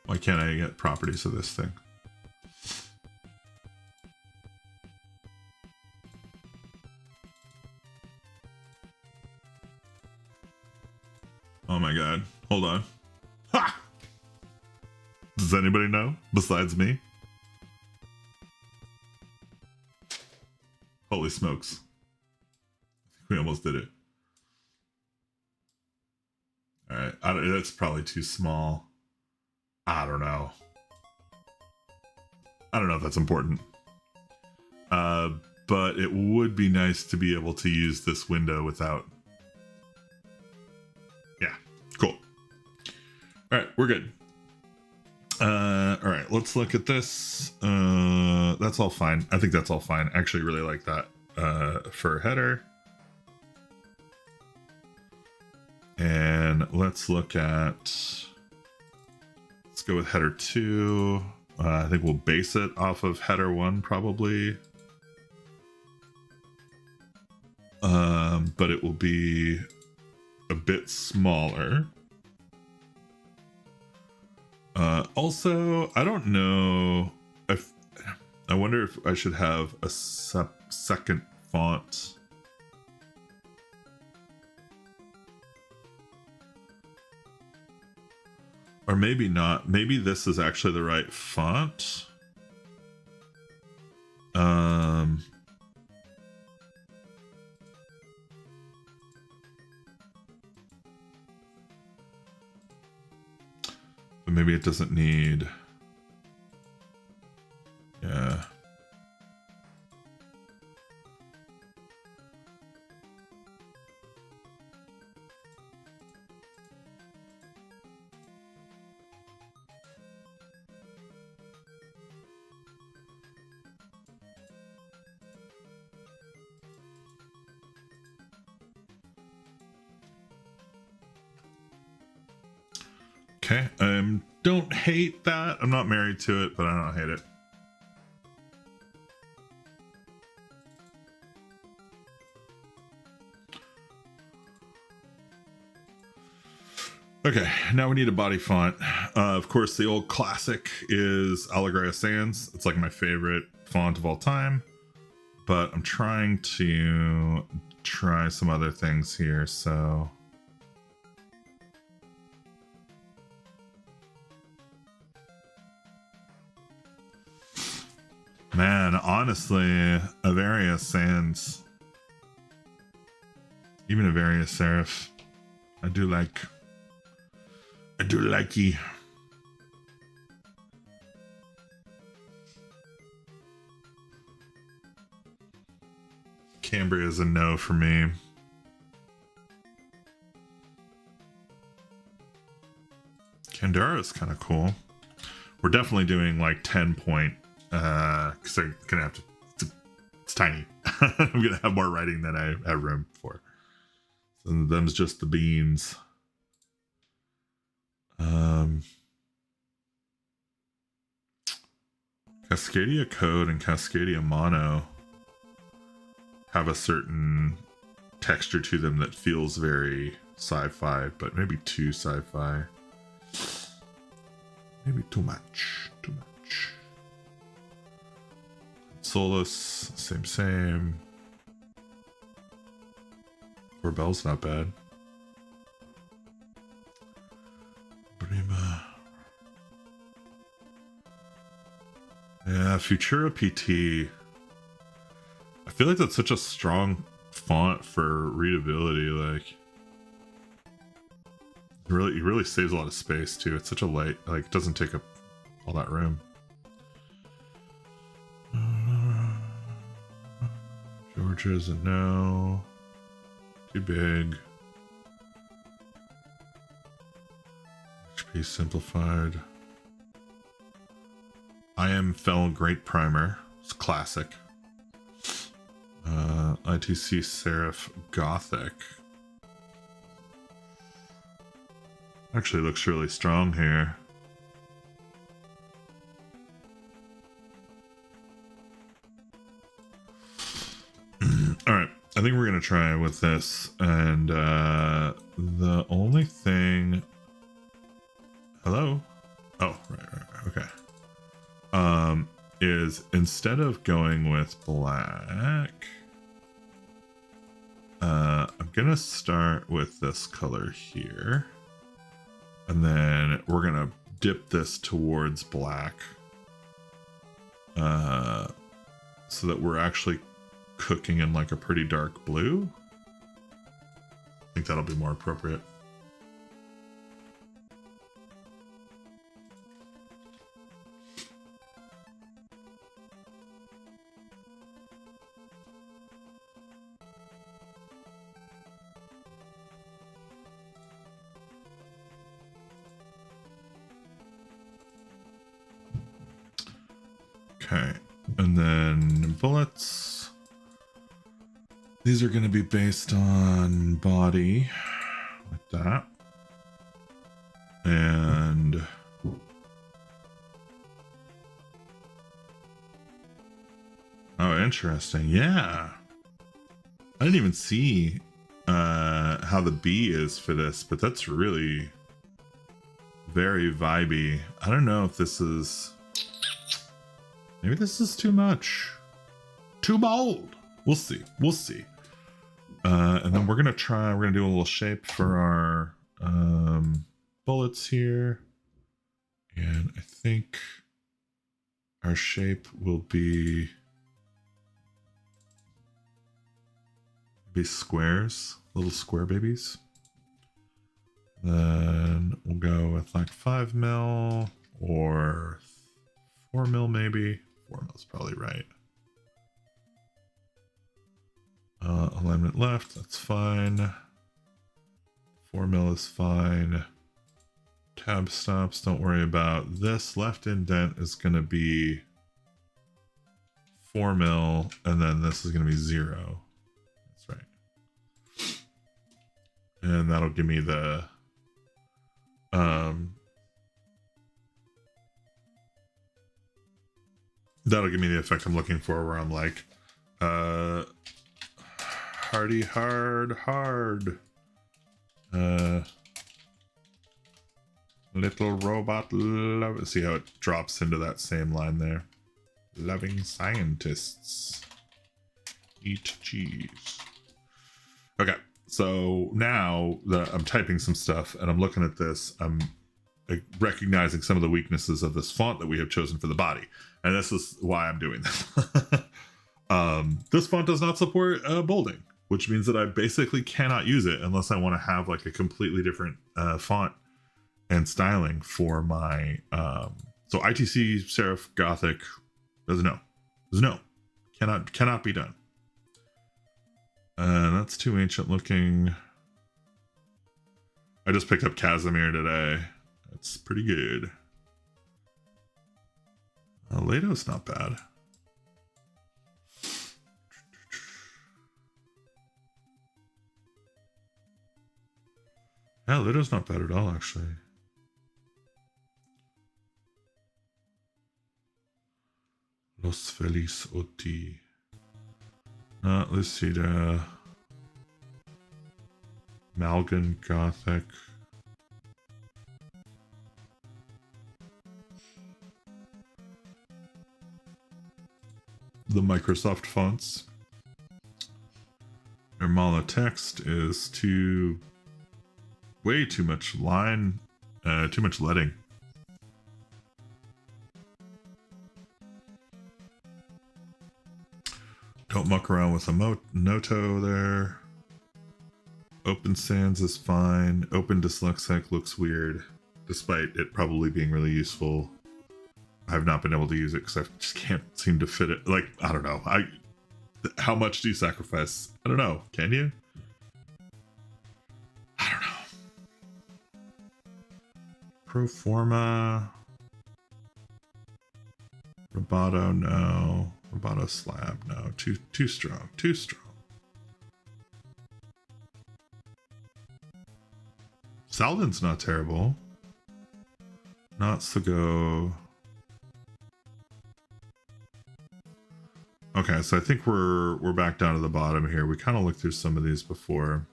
Why can't I get properties of this thing? Oh my god. Hold on. Ha! Does anybody know besides me? Holy smokes. We almost did it. Alright. That's probably too small. I don't know. I don't know if that's important. But it would be nice to be able to use this window without... Yeah, cool. All right, we're good. All right, let's look at this. That's all fine. I think that's all fine. I actually really like that for header. And let's look at... Let's go with header 2. I think we'll base it off of header 1 probably. But it will be a bit smaller. Also, I don't know if... I wonder if I should have a second font. Or maybe not. Maybe this is actually the right font. But maybe it doesn't need... Yeah. Okay, don't hate that. I'm not married to it, but I don't hate it. Okay, now we need a body font. Of course, the old classic is Allegoria Sans. It's like my favorite font of all time, but I'm trying to try some other things here, so... Man, honestly, Averia Sans, even Averia Serif, I do like ye. Cambria is a no for me. Candara is kind of cool. We're definitely doing like 10 point, because they're gonna have to, it's tiny. I'm gonna have more writing than I have room for. So them's just the beans. Cascadia Code and Cascadia Mono have a certain texture to them that feels very sci-fi, but maybe too sci-fi. Maybe too much. Too much. Solus, same. Corbell's not bad. Prima. Yeah, Futura PT. I feel like that's such a strong font for readability. Like, it really saves a lot of space too. It's such a light, like, it doesn't take up all that room. Georgia's a no. Too big. HP simplified. I am Fell Great Primer. It's classic. ITC Serif Gothic. Actually looks really strong here. Alright, I think we're gonna try with this, and the only thing... Hello? Oh, right, okay. Is instead of going with black, I'm gonna start with this color here, and then we're gonna dip this towards black, so that we're actually cooking in like a pretty dark blue. I think that'll be more appropriate. Okay, and then bullets. These are going to be based on body, like that. And oh, interesting. Yeah, I didn't even see how the B is for this, but that's really very vibey. I don't know if this is... Maybe this is too much. Too bold. We'll see. We'll see. And then we're going to do a little shape for our bullets here. And I think our shape will be squares, little square babies. Then we'll go with like 5 mil or 4 mil maybe. 4 mil is probably right. Alignment left, that's fine. 4 mil is fine. Tab stops, don't worry about this. Left indent is going to be 4 mil, and then this is going to be 0. That's right. And that'll give me the that'll give me the effect I'm looking for, where I'm like hardy hard little robot love. See how it drops into that same line there. Loving scientists eat cheese. Okay, so now that I'm typing some stuff and I'm looking at this, I'm recognizing some of the weaknesses of this font that we have chosen for the body, and this is why I'm doing this. This font does not support bolding, which means that I basically cannot use it unless I want to have like a completely different font and styling for my so ITC Serif Gothic. There's no cannot be done. That's too ancient looking. I just picked up Casimir today. It's pretty good. Lado's not bad. Yeah, Lado's not bad at all, actually. Los Feliz Oti. Lucida. Malgan Gothic. The Microsoft fonts. Normala text is way too much line, too much leading. Don't muck around with a Noto there. Open Sans is fine. Open Dyslexic looks weird, despite it probably being really useful. I have not been able to use it because I just can't seem to fit it. Like, I don't know. How much do you sacrifice? I don't know. Can you? I don't know. Proforma. Roboto, no. Roboto slab, no. Too strong. Too strong. Salvin's not terrible. Not Sago. Okay, so I think we're back down to the bottom here. We kind of looked through some of these before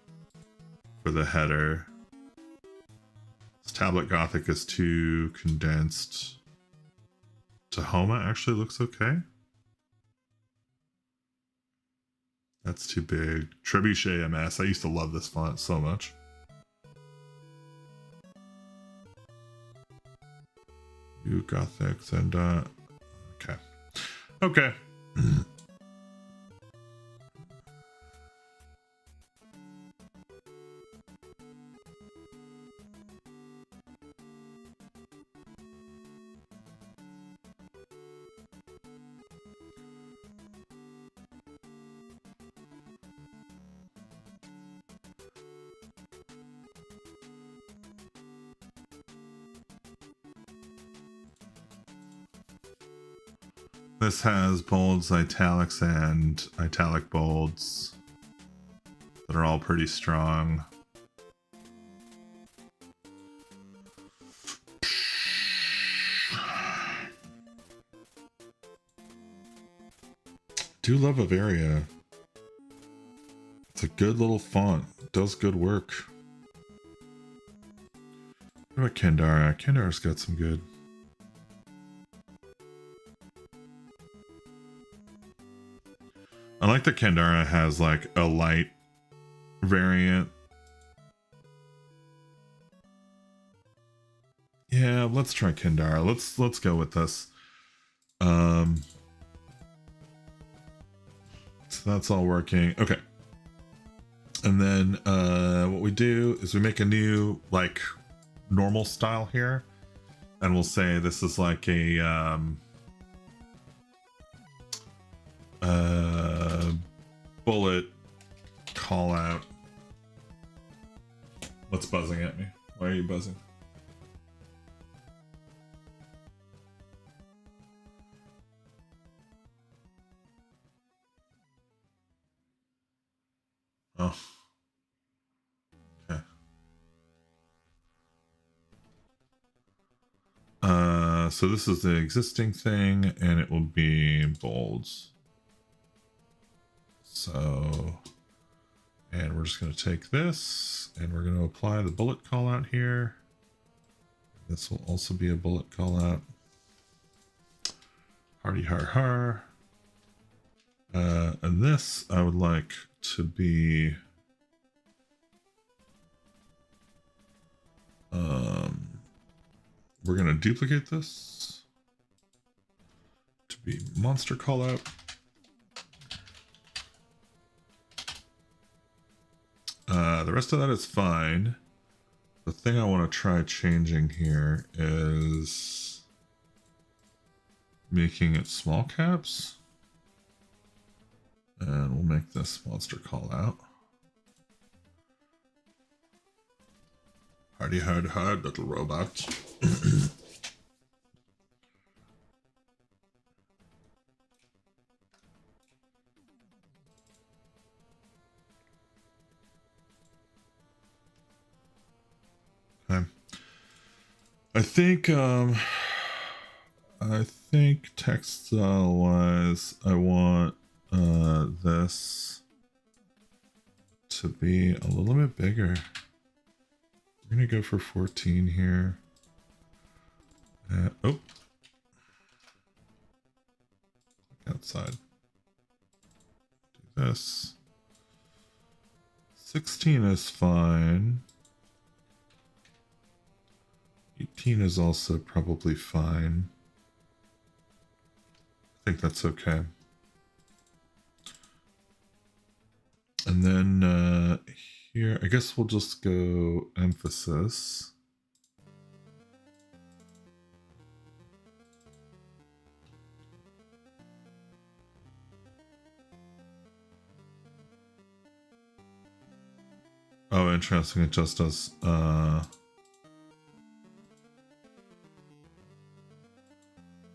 for the header. This Tablet Gothic is too condensed. Tahoma actually looks okay. That's too big. Trebuchet MS. I used to love this font so much. You Gothics and okay. Okay. This has bolds, italics, and italic bolds that are all pretty strong. Do love Bavaria. It's a good little font. It does good work. What about Kendara? Kendara's got some good. I like that Kendara has like a light variant. Yeah, let's try Kendara. Let's go with this. So that's all working. Okay. And then what we do is we make a new like normal style here, and we'll say this is like a bullet call out. What's buzzing at me? Why are you buzzing? Oh. Okay. So this is the existing thing, and it will be bolds. So, and we're just going to take this, and we're going to apply the bullet call out here. This will also be a bullet call out. Hardy har har. And this I would like to be we're going to duplicate this to be monster call out. The rest of that is fine. The thing I want to try changing here is making it small caps. And we'll make this monster call out. Hardy hard hard little robot. Okay. I think I think textile wise, I want this to be a little bit bigger. We're gonna go for 14 here. Oh, outside. Do this. 16 is fine. 18 is also probably fine. I think that's okay. And then here, I guess we'll just go emphasis. Oh, interesting. It just does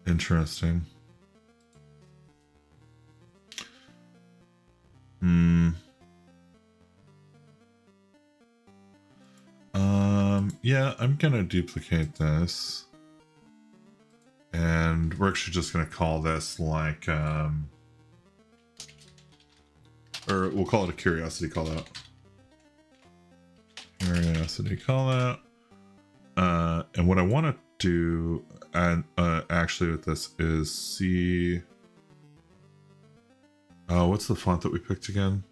interesting. Yeah, I'm gonna duplicate this. And we're actually just gonna call this like or we'll call it a curiosity call out. Curiosity call out. And what I want to do and actually with this is see what's the font that we picked again?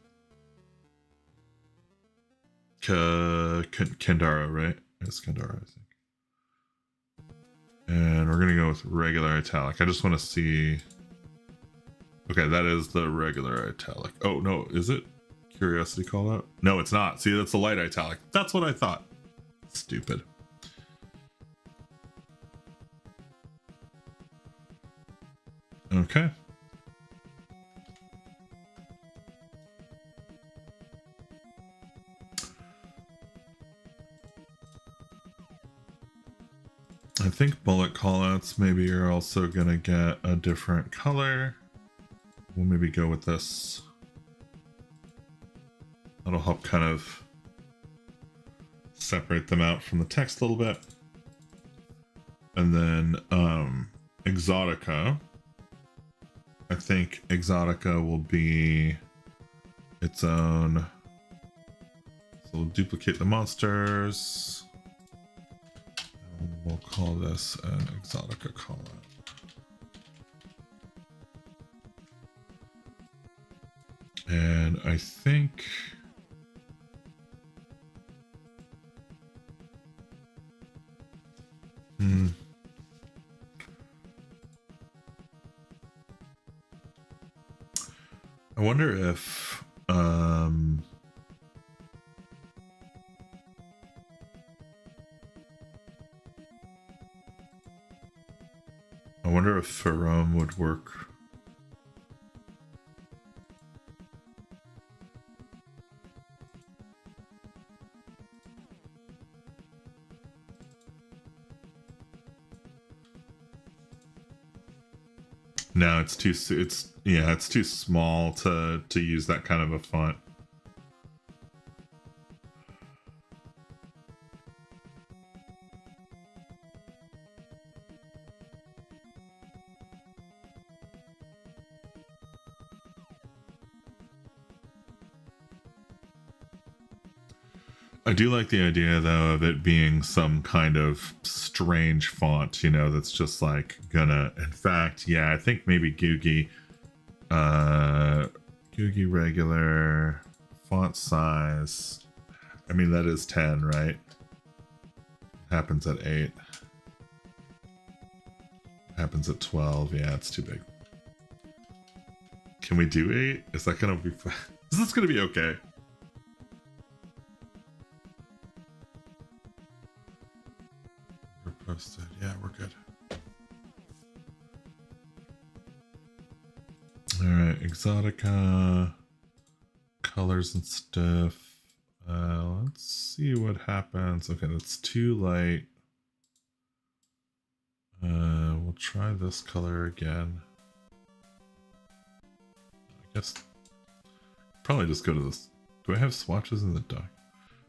Kendara, right? It's Kendara, I think. And we're gonna go with regular italic. I just want to see. Okay, that is the regular italic. Oh no, is it curiosity call out? No, it's not. See, that's the light italic. That's what I thought. Stupid. Okay. I think bullet callouts maybe are also gonna get a different color. We'll maybe go with this. That'll help kind of separate them out from the text a little bit. And then Exotica. I think Exotica will be its own. So we'll duplicate the monsters. And we'll call this an Exotica callout. And I think I wonder if I wonder if Ferrum would work. No, it's too it's too small to use that kind of a font. I do like the idea though of it being some kind of strange font, you know, that's just like gonna, in fact, yeah, I think maybe Googie regular font size. I mean, that is 10, right? Happens at 8. Happens at 12. Yeah, it's too big. Can we do 8? Is that gonna be fun? Is this gonna be okay? Posted. Yeah, we're good. All right, Exotica colors and stuff. Let's see what happens. Okay, that's too light. We'll try this color again. I guess probably just go to this. Do I have swatches in the doc?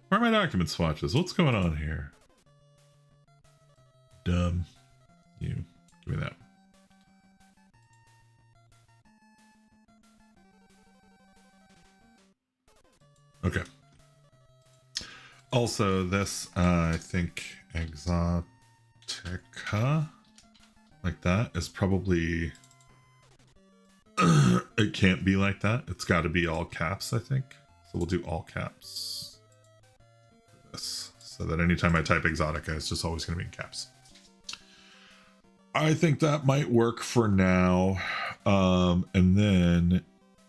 Where are my document swatches? What's going on here? Dumb. You give me that. Okay. Also, this, I think Exotica, like that, is probably... it can't be like that. It's got to be all caps, I think. So we'll do all caps. This, so that anytime I type Exotica, it's just always going to be in caps. I think that might work for now. And then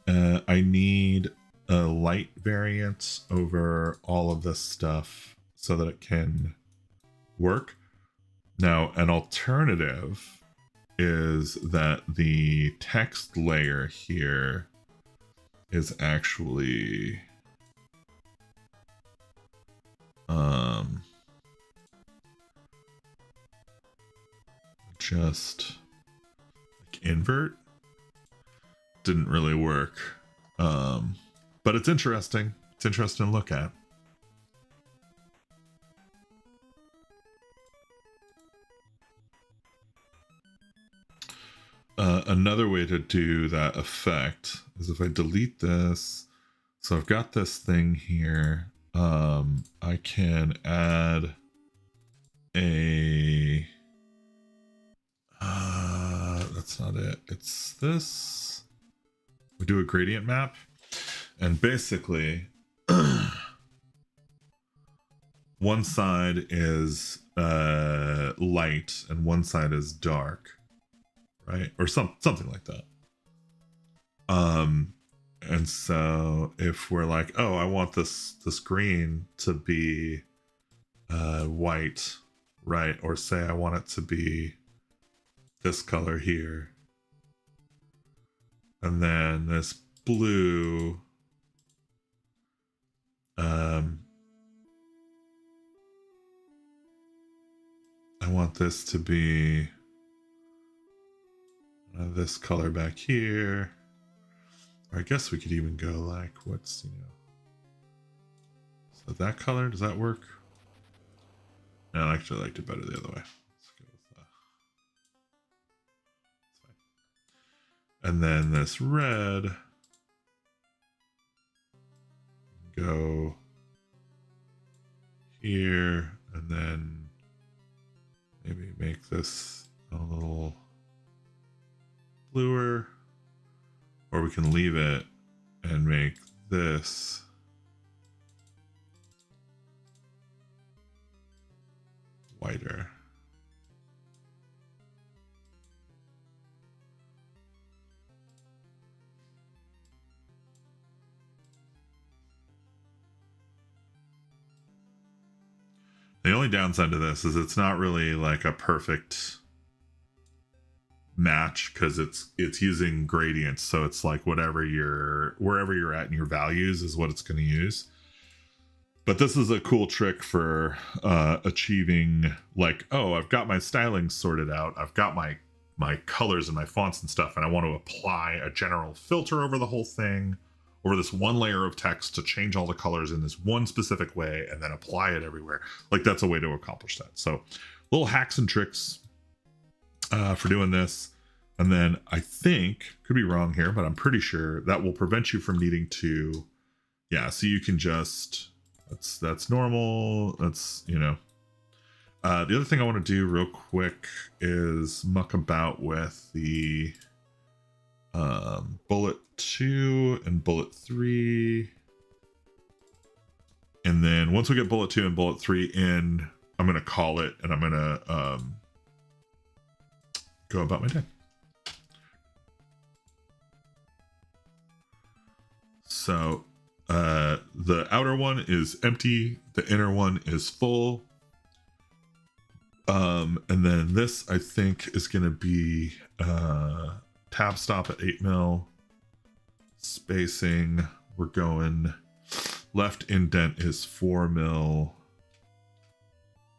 I need a light variant over all of this stuff so that it can work. Now, an alternative is that the text layer here is actually just like invert. Didn't really work, but it's interesting. It's interesting to look at. Another way to do that effect is if I delete this. So I've got this thing here. I can add a... that's not it. It's this. We do a gradient map. And basically, one side is light and one side is dark. Right? Or something like that. And so if we're like, oh, I want this green to be white, right? Or say I want it to be this color here. And then this blue I want this to be this color back here. Or I guess we could even go like, what's, you know, so that color, does that work? No, I actually liked it better the other way. Let's go with that. And then this red, go here, and then maybe make this a little bluer, or we can leave it and make this whiter. The only downside to this is it's not really like a perfect match because it's using gradients, so it's like wherever you're at in your values is what it's going to use. But this is a cool trick for achieving, like, oh, I've got my styling sorted out, I've got my colors and my fonts and stuff, and I want to apply a general filter over the whole thing, over this one layer of text to change all the colors in this one specific way and then apply it everywhere. Like, that's a way to accomplish that. So little hacks and tricks for doing this. And then I think, could be wrong here, but I'm pretty sure that will prevent you from needing to, yeah, so you can just, that's normal. That's, you know, the other thing I want to do real quick is muck about with the bullet 2 and bullet 3. And then once we get bullet 2 and bullet 3 in, I'm going to call it and I'm going to go about my day. So the outer one is empty, the inner one is full. And then this, I think, is going to be tab stop at 8 mil. Spacing, we're going left indent is 4 mil.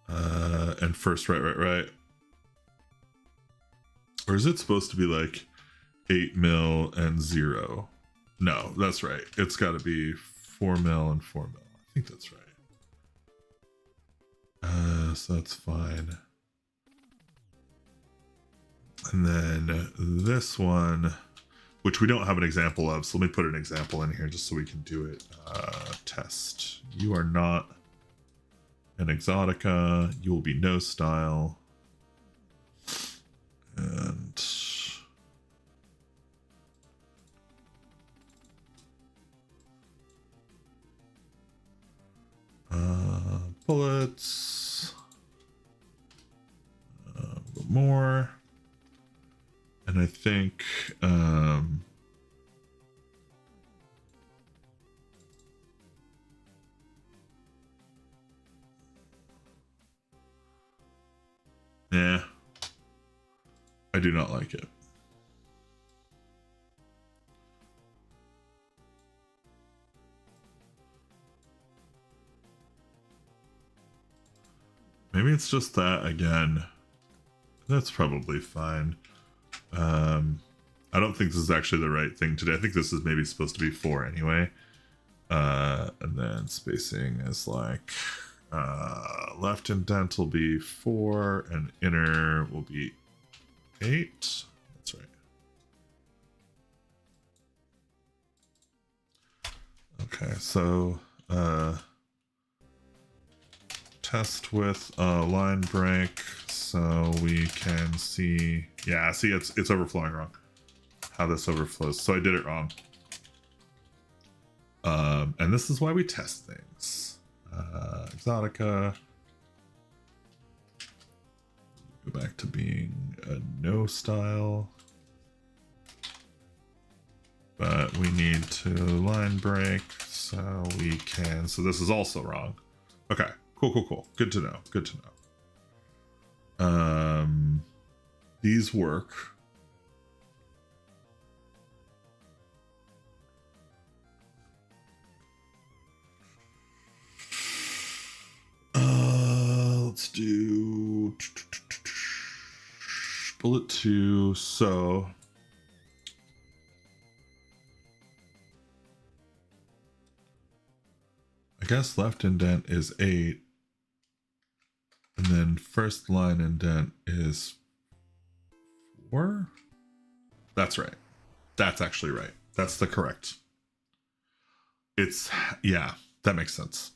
And first right. Or is it supposed to be like 8 mil and 0? No, that's right. It's got to be 4 mil and 4 mil. I think that's right. So that's fine. And then this one, which we don't have an example of. So let me put an example in here just so we can do it. Test. You are not an exotica. You will be no style. And bullets. More. And I think yeah, I do not like it. Maybe it's just that again. That's probably fine. I don't think this is actually the right thing to do. I think this is maybe supposed to be 4 anyway. And then spacing is like left indent will be 4 and inner will be 8. That's right. Okay, so test with a line break so we can see. Yeah, see, it's overflowing wrong. How this overflows. So I did it wrong. And this is why we test things. Exotica. Go back to being a no style. But we need to line break so we can. So this is also wrong. Okay, cool. Good to know. These work. Let's do bullet 2. So I guess left indent is 8, and then first line indent is 4. That's right. That's actually right. That's the correct. Yeah, that makes sense.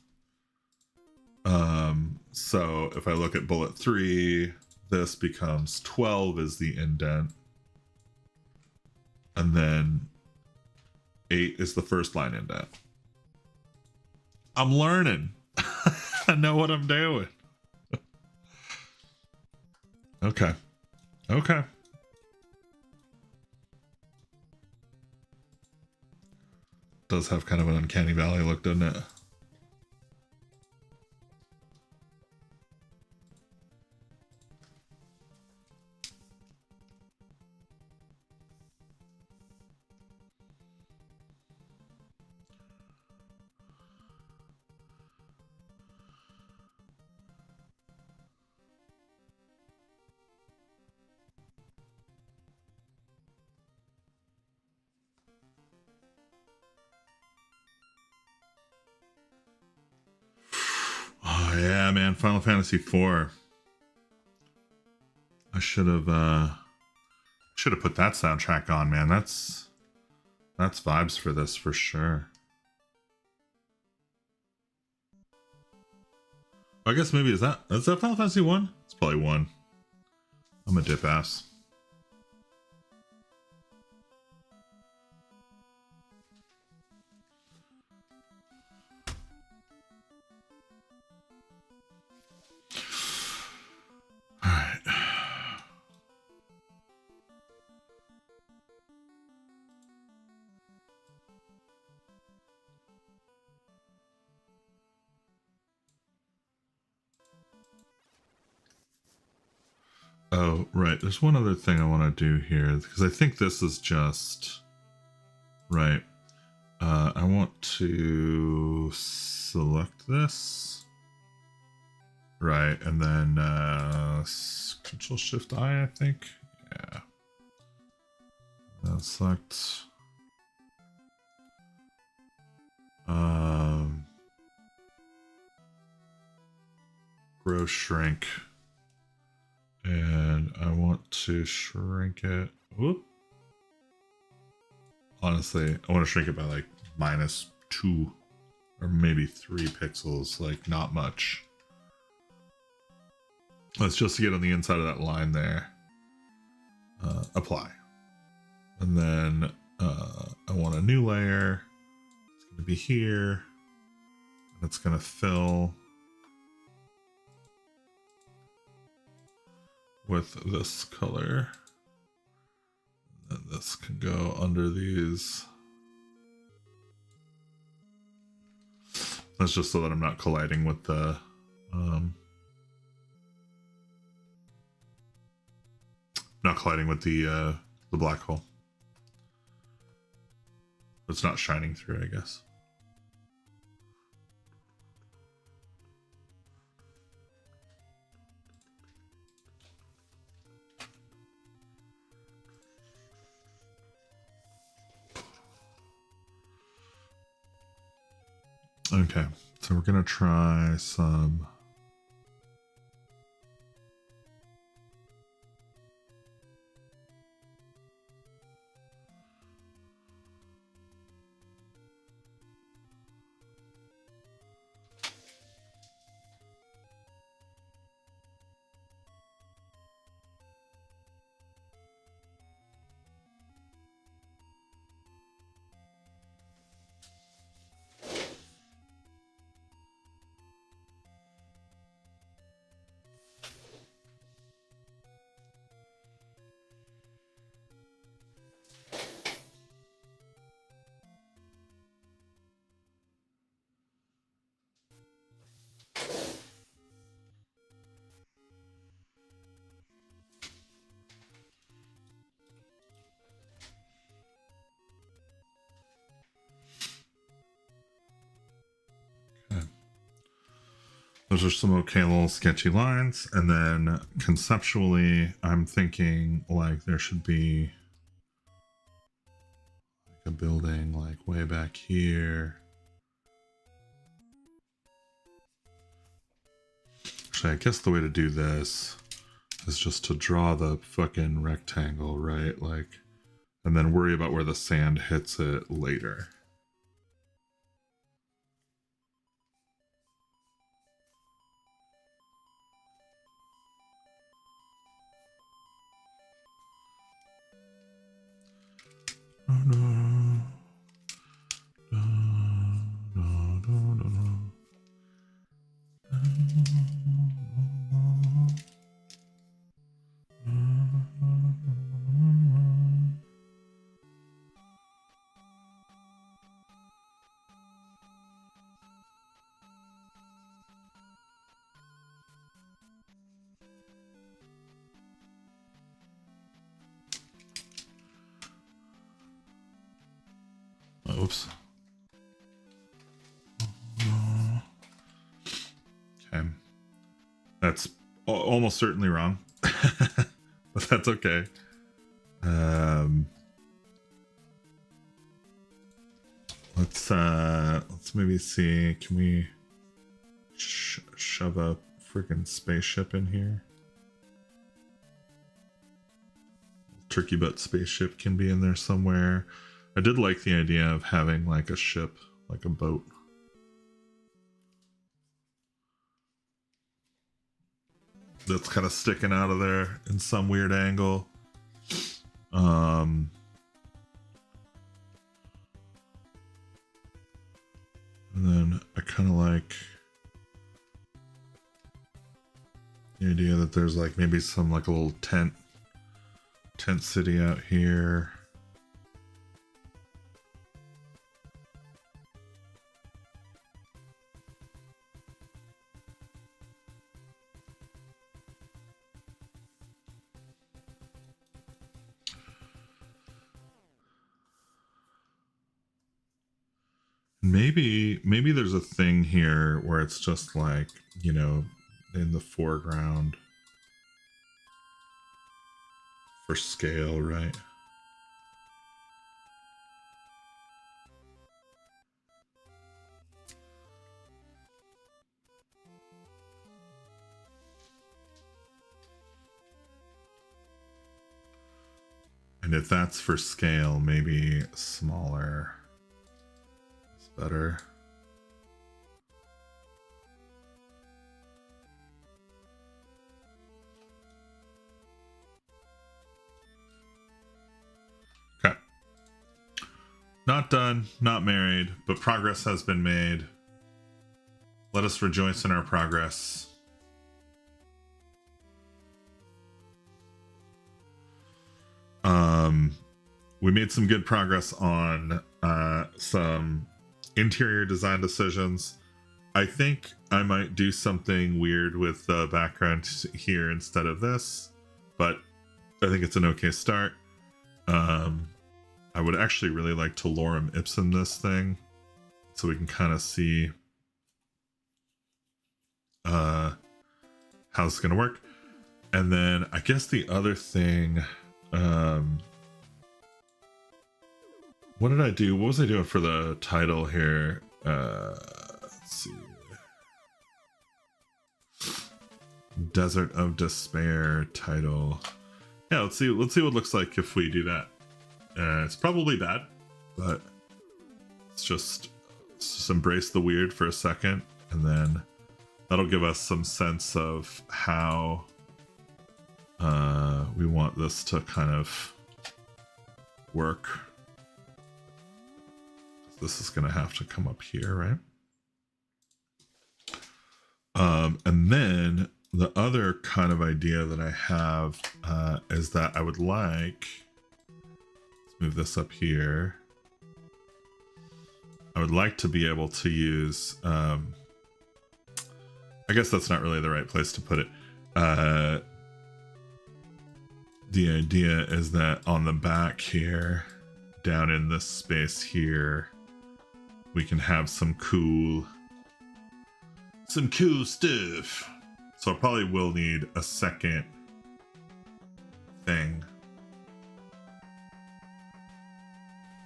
So if I look at bullet 3, this becomes 12 is the indent, and then 8 is the first line indent. I'm learning. I know what I'm doing. Okay. Does have kind of an uncanny valley look, doesn't it? Oh yeah, man, Final Fantasy IV. I should have put that soundtrack on, man. That's vibes for this for sure. I guess maybe is that Final Fantasy 1? It's probably 1. I'm a dip ass. Alright. Oh, right. There's one other thing I want to do here, because I think this is just right. I want to select this. Right, and then Control Shift I think. Yeah. Then select grow shrink. And I want to shrink it. Whoop. honestly, I want to shrink it by like -2 or maybe 3 pixels, like not much. Let's just get on the inside of that line there. Apply. And then I want a new layer. It's going to be here. And it's going to fill with this color. And this can go under these. That's just so that I'm not colliding with the the black hole. It's not shining through, I guess. Okay, so we're gonna try some. Those are some okay little sketchy lines. And then conceptually, I'm thinking like there should be like a building like way back here. Actually, I guess the way to do this is just to draw the fucking rectangle, right? Like, and then worry about where the sand hits it later. Oops. Okay. That's almost certainly wrong. But that's okay. Let's maybe see, can we shove a freaking spaceship in here? Turkey butt spaceship can be in there somewhere. I did like the idea of having like a ship, like a boat. That's kind of sticking out of there in some weird angle. And then I kind of like the idea that there's like maybe some like a little tent city out here. Maybe there's a thing here where it's just like, you know, in the foreground for scale, right? And if that's for scale, maybe smaller is better. Okay. Not done, not married, but progress has been made. Let us rejoice in our progress. We made some good progress on some interior design decisions. I think I might do something weird with the background here instead of this, but I think it's an okay start. I would actually really like to lorem ipsum this thing so we can kind of see how this is going to work. And then I guess the other thing, what did I do? What was I doing for the title here? Let's see. Desert of Despair title. Yeah, let's see what it looks like if we do that. It's probably bad, but let's just embrace the weird for a second, and then that'll give us some sense of how we want this to kind of work. This is going to have to come up here, right? And then the other kind of idea that I have is that I would like, let's move this up here. I would like to be able to use, I guess that's not really the right place to put it. The idea is that on the back here, down in this space here, we can have some cool stuff. So I probably will need a second thing.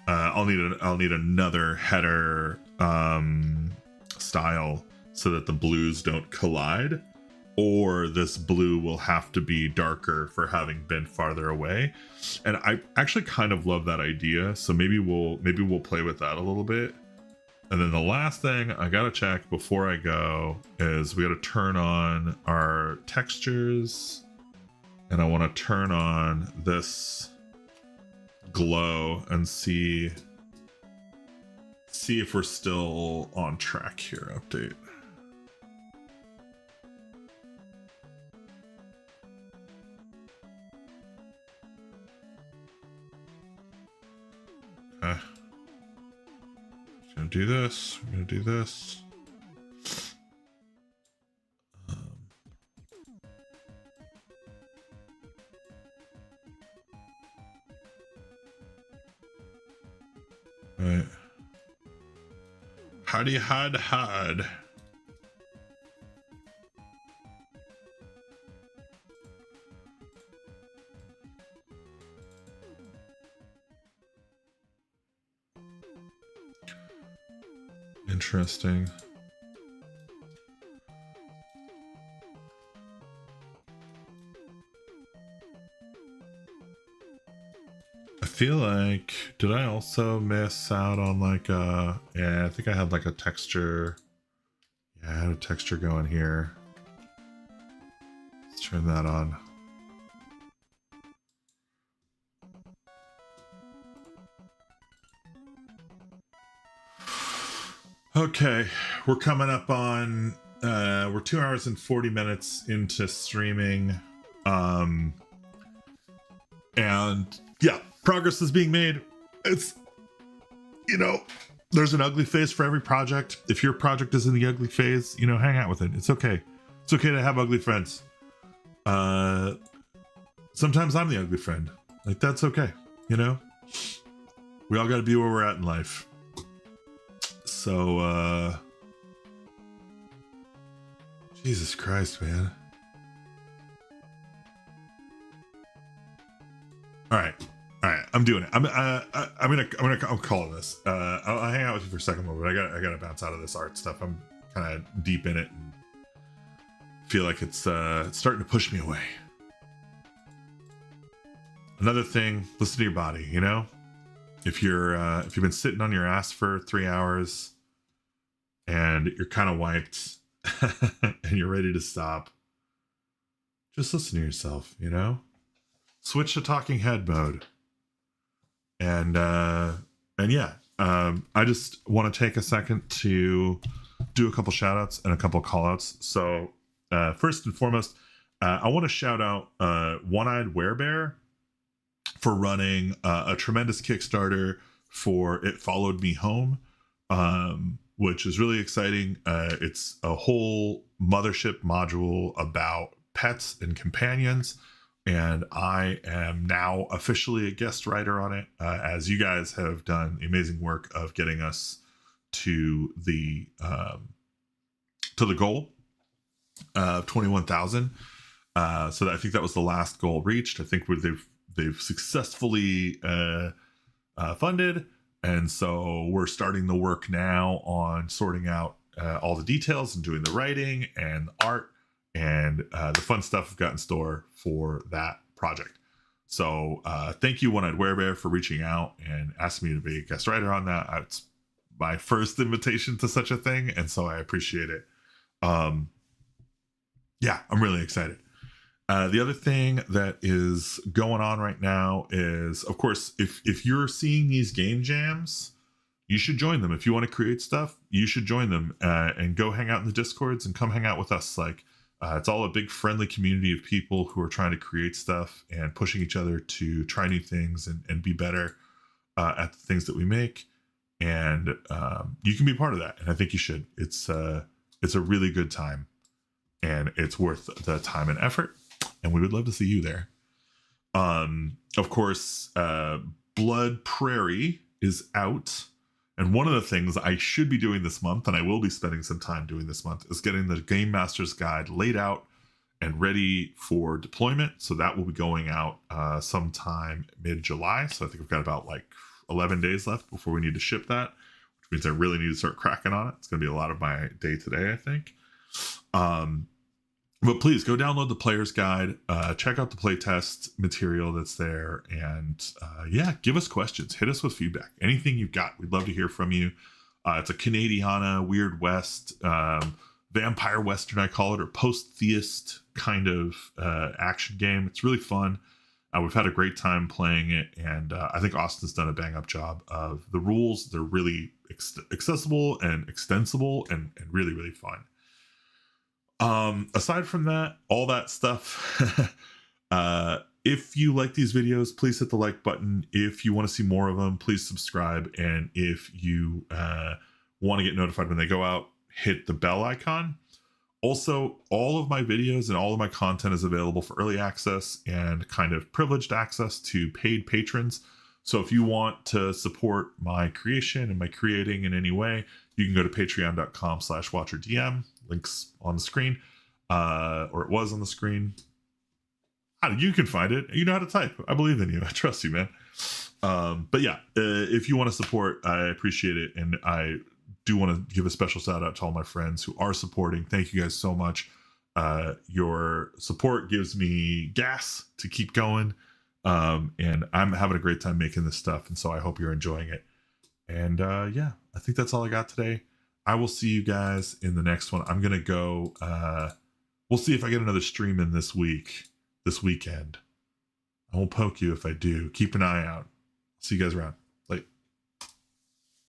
I'll need another header style so that the blues don't collide, or this blue will have to be darker for having been farther away. And I actually kind of love that idea, so maybe we'll play with that a little bit. And then the last thing I gotta check before I go is we gotta turn on our textures, and I want to turn on this glow and see if we're still on track here. Update. Okay. Gonna do this. I'm gonna do this. Right. Howdy hard. Interesting. I feel like, did I also miss out on like a, yeah, I think I had like a texture. Yeah, I had a texture going here. Let's turn that on. Okay, we're coming up on, we're 2 hours and 40 minutes into streaming. And yeah, progress is being made. It's, you know, there's an ugly phase for every project. If your project is in the ugly phase, you know, hang out with it. It's okay. It's okay to have ugly friends. Sometimes I'm the ugly friend. Like, that's okay, you know? We all gotta be where we're at in life. So, Jesus Christ, man. All right, I'm doing it. I'm calling this. I'll hang out with you for a second, but I gotta bounce out of this art stuff. I'm kind of deep in it and feel like it's starting to push me away. another thing, listen to your body. You know, if you've been sitting on your ass for 3 hours and you're kind of wiped and you're ready to stop, just listen to yourself. You know, switch to talking head mode. And yeah, I just want to take a second to do a couple shout outs and a couple call outs. So first and foremost, I want to shout out One-Eyed Werebear for running a tremendous Kickstarter for It Followed Me Home, which is really exciting. It's a whole mothership module about pets and companions, and I am now officially a guest writer on it, as you guys have done the amazing work of getting us to the goal of 21,000. So I think that was the last goal reached. I think they've successfully funded, and so we're starting the work now on sorting out all the details and doing the writing and the art and the fun stuff we've got in store for that project. So thank you, One-Eyed Werebear, for reaching out and asking me to be a guest writer on that. It's my first invitation to such a thing, and so I appreciate it. Yeah, I'm really excited. The other thing that is going on right now is, of course, if you're seeing these game jams, you should join them. If you want to create stuff, you should join them and go hang out in the Discords and come hang out with us. Like, it's all a big friendly community of people who are trying to create stuff and pushing each other to try new things and be better at the things that we make. And you can be part of that, and I think you should. It's a really good time, and it's worth the time and effort, and we would love to see you there. Of course, Blood Prairie is out, and one of the things I should be doing this month, and I will be spending some time doing this month, is getting the Game Master's Guide laid out and ready for deployment. So that will be going out sometime mid-July. So I think we've got about like 11 days left before we need to ship that, which means I really need to start cracking on it. It's going to be a lot of my day today, I think. But please go download the player's guide, check out the playtest material that's there, and yeah, give us questions, hit us with feedback, anything you've got. We'd love to hear from you. It's a Canadiana, Weird West, vampire Western, I call it, or post-theist kind of action game. It's really fun. We've had a great time playing it, and I think Austin's done a bang-up job of the rules. They're really accessible and extensible and really, really fun. Aside from that, all that stuff, if you like these videos, please hit the like button. If you want to see more of them, please subscribe. And if you want to get notified when they go out, hit the bell icon. Also, all of my videos and all of my content is available for early access and kind of privileged access to paid patrons. So if you want to support my creation and my creating in any way, you can go to patreon.com/watcherdm. Links on the screen, or it was on the screen. You can find it. You know how to type. I believe in you. I trust you, man. But yeah, if you want to support, I appreciate it. And I do want to give a special shout out to all my friends who are supporting. Thank you guys so much. Your support gives me gas to keep going. And I'm having a great time making this stuff. And so I hope you're enjoying it. And yeah, I think that's all I got today. I will see you guys in the next one. I'm going to go, we'll see if I get another stream in this weekend. I won't poke you if I do. Keep an eye out. See you guys around.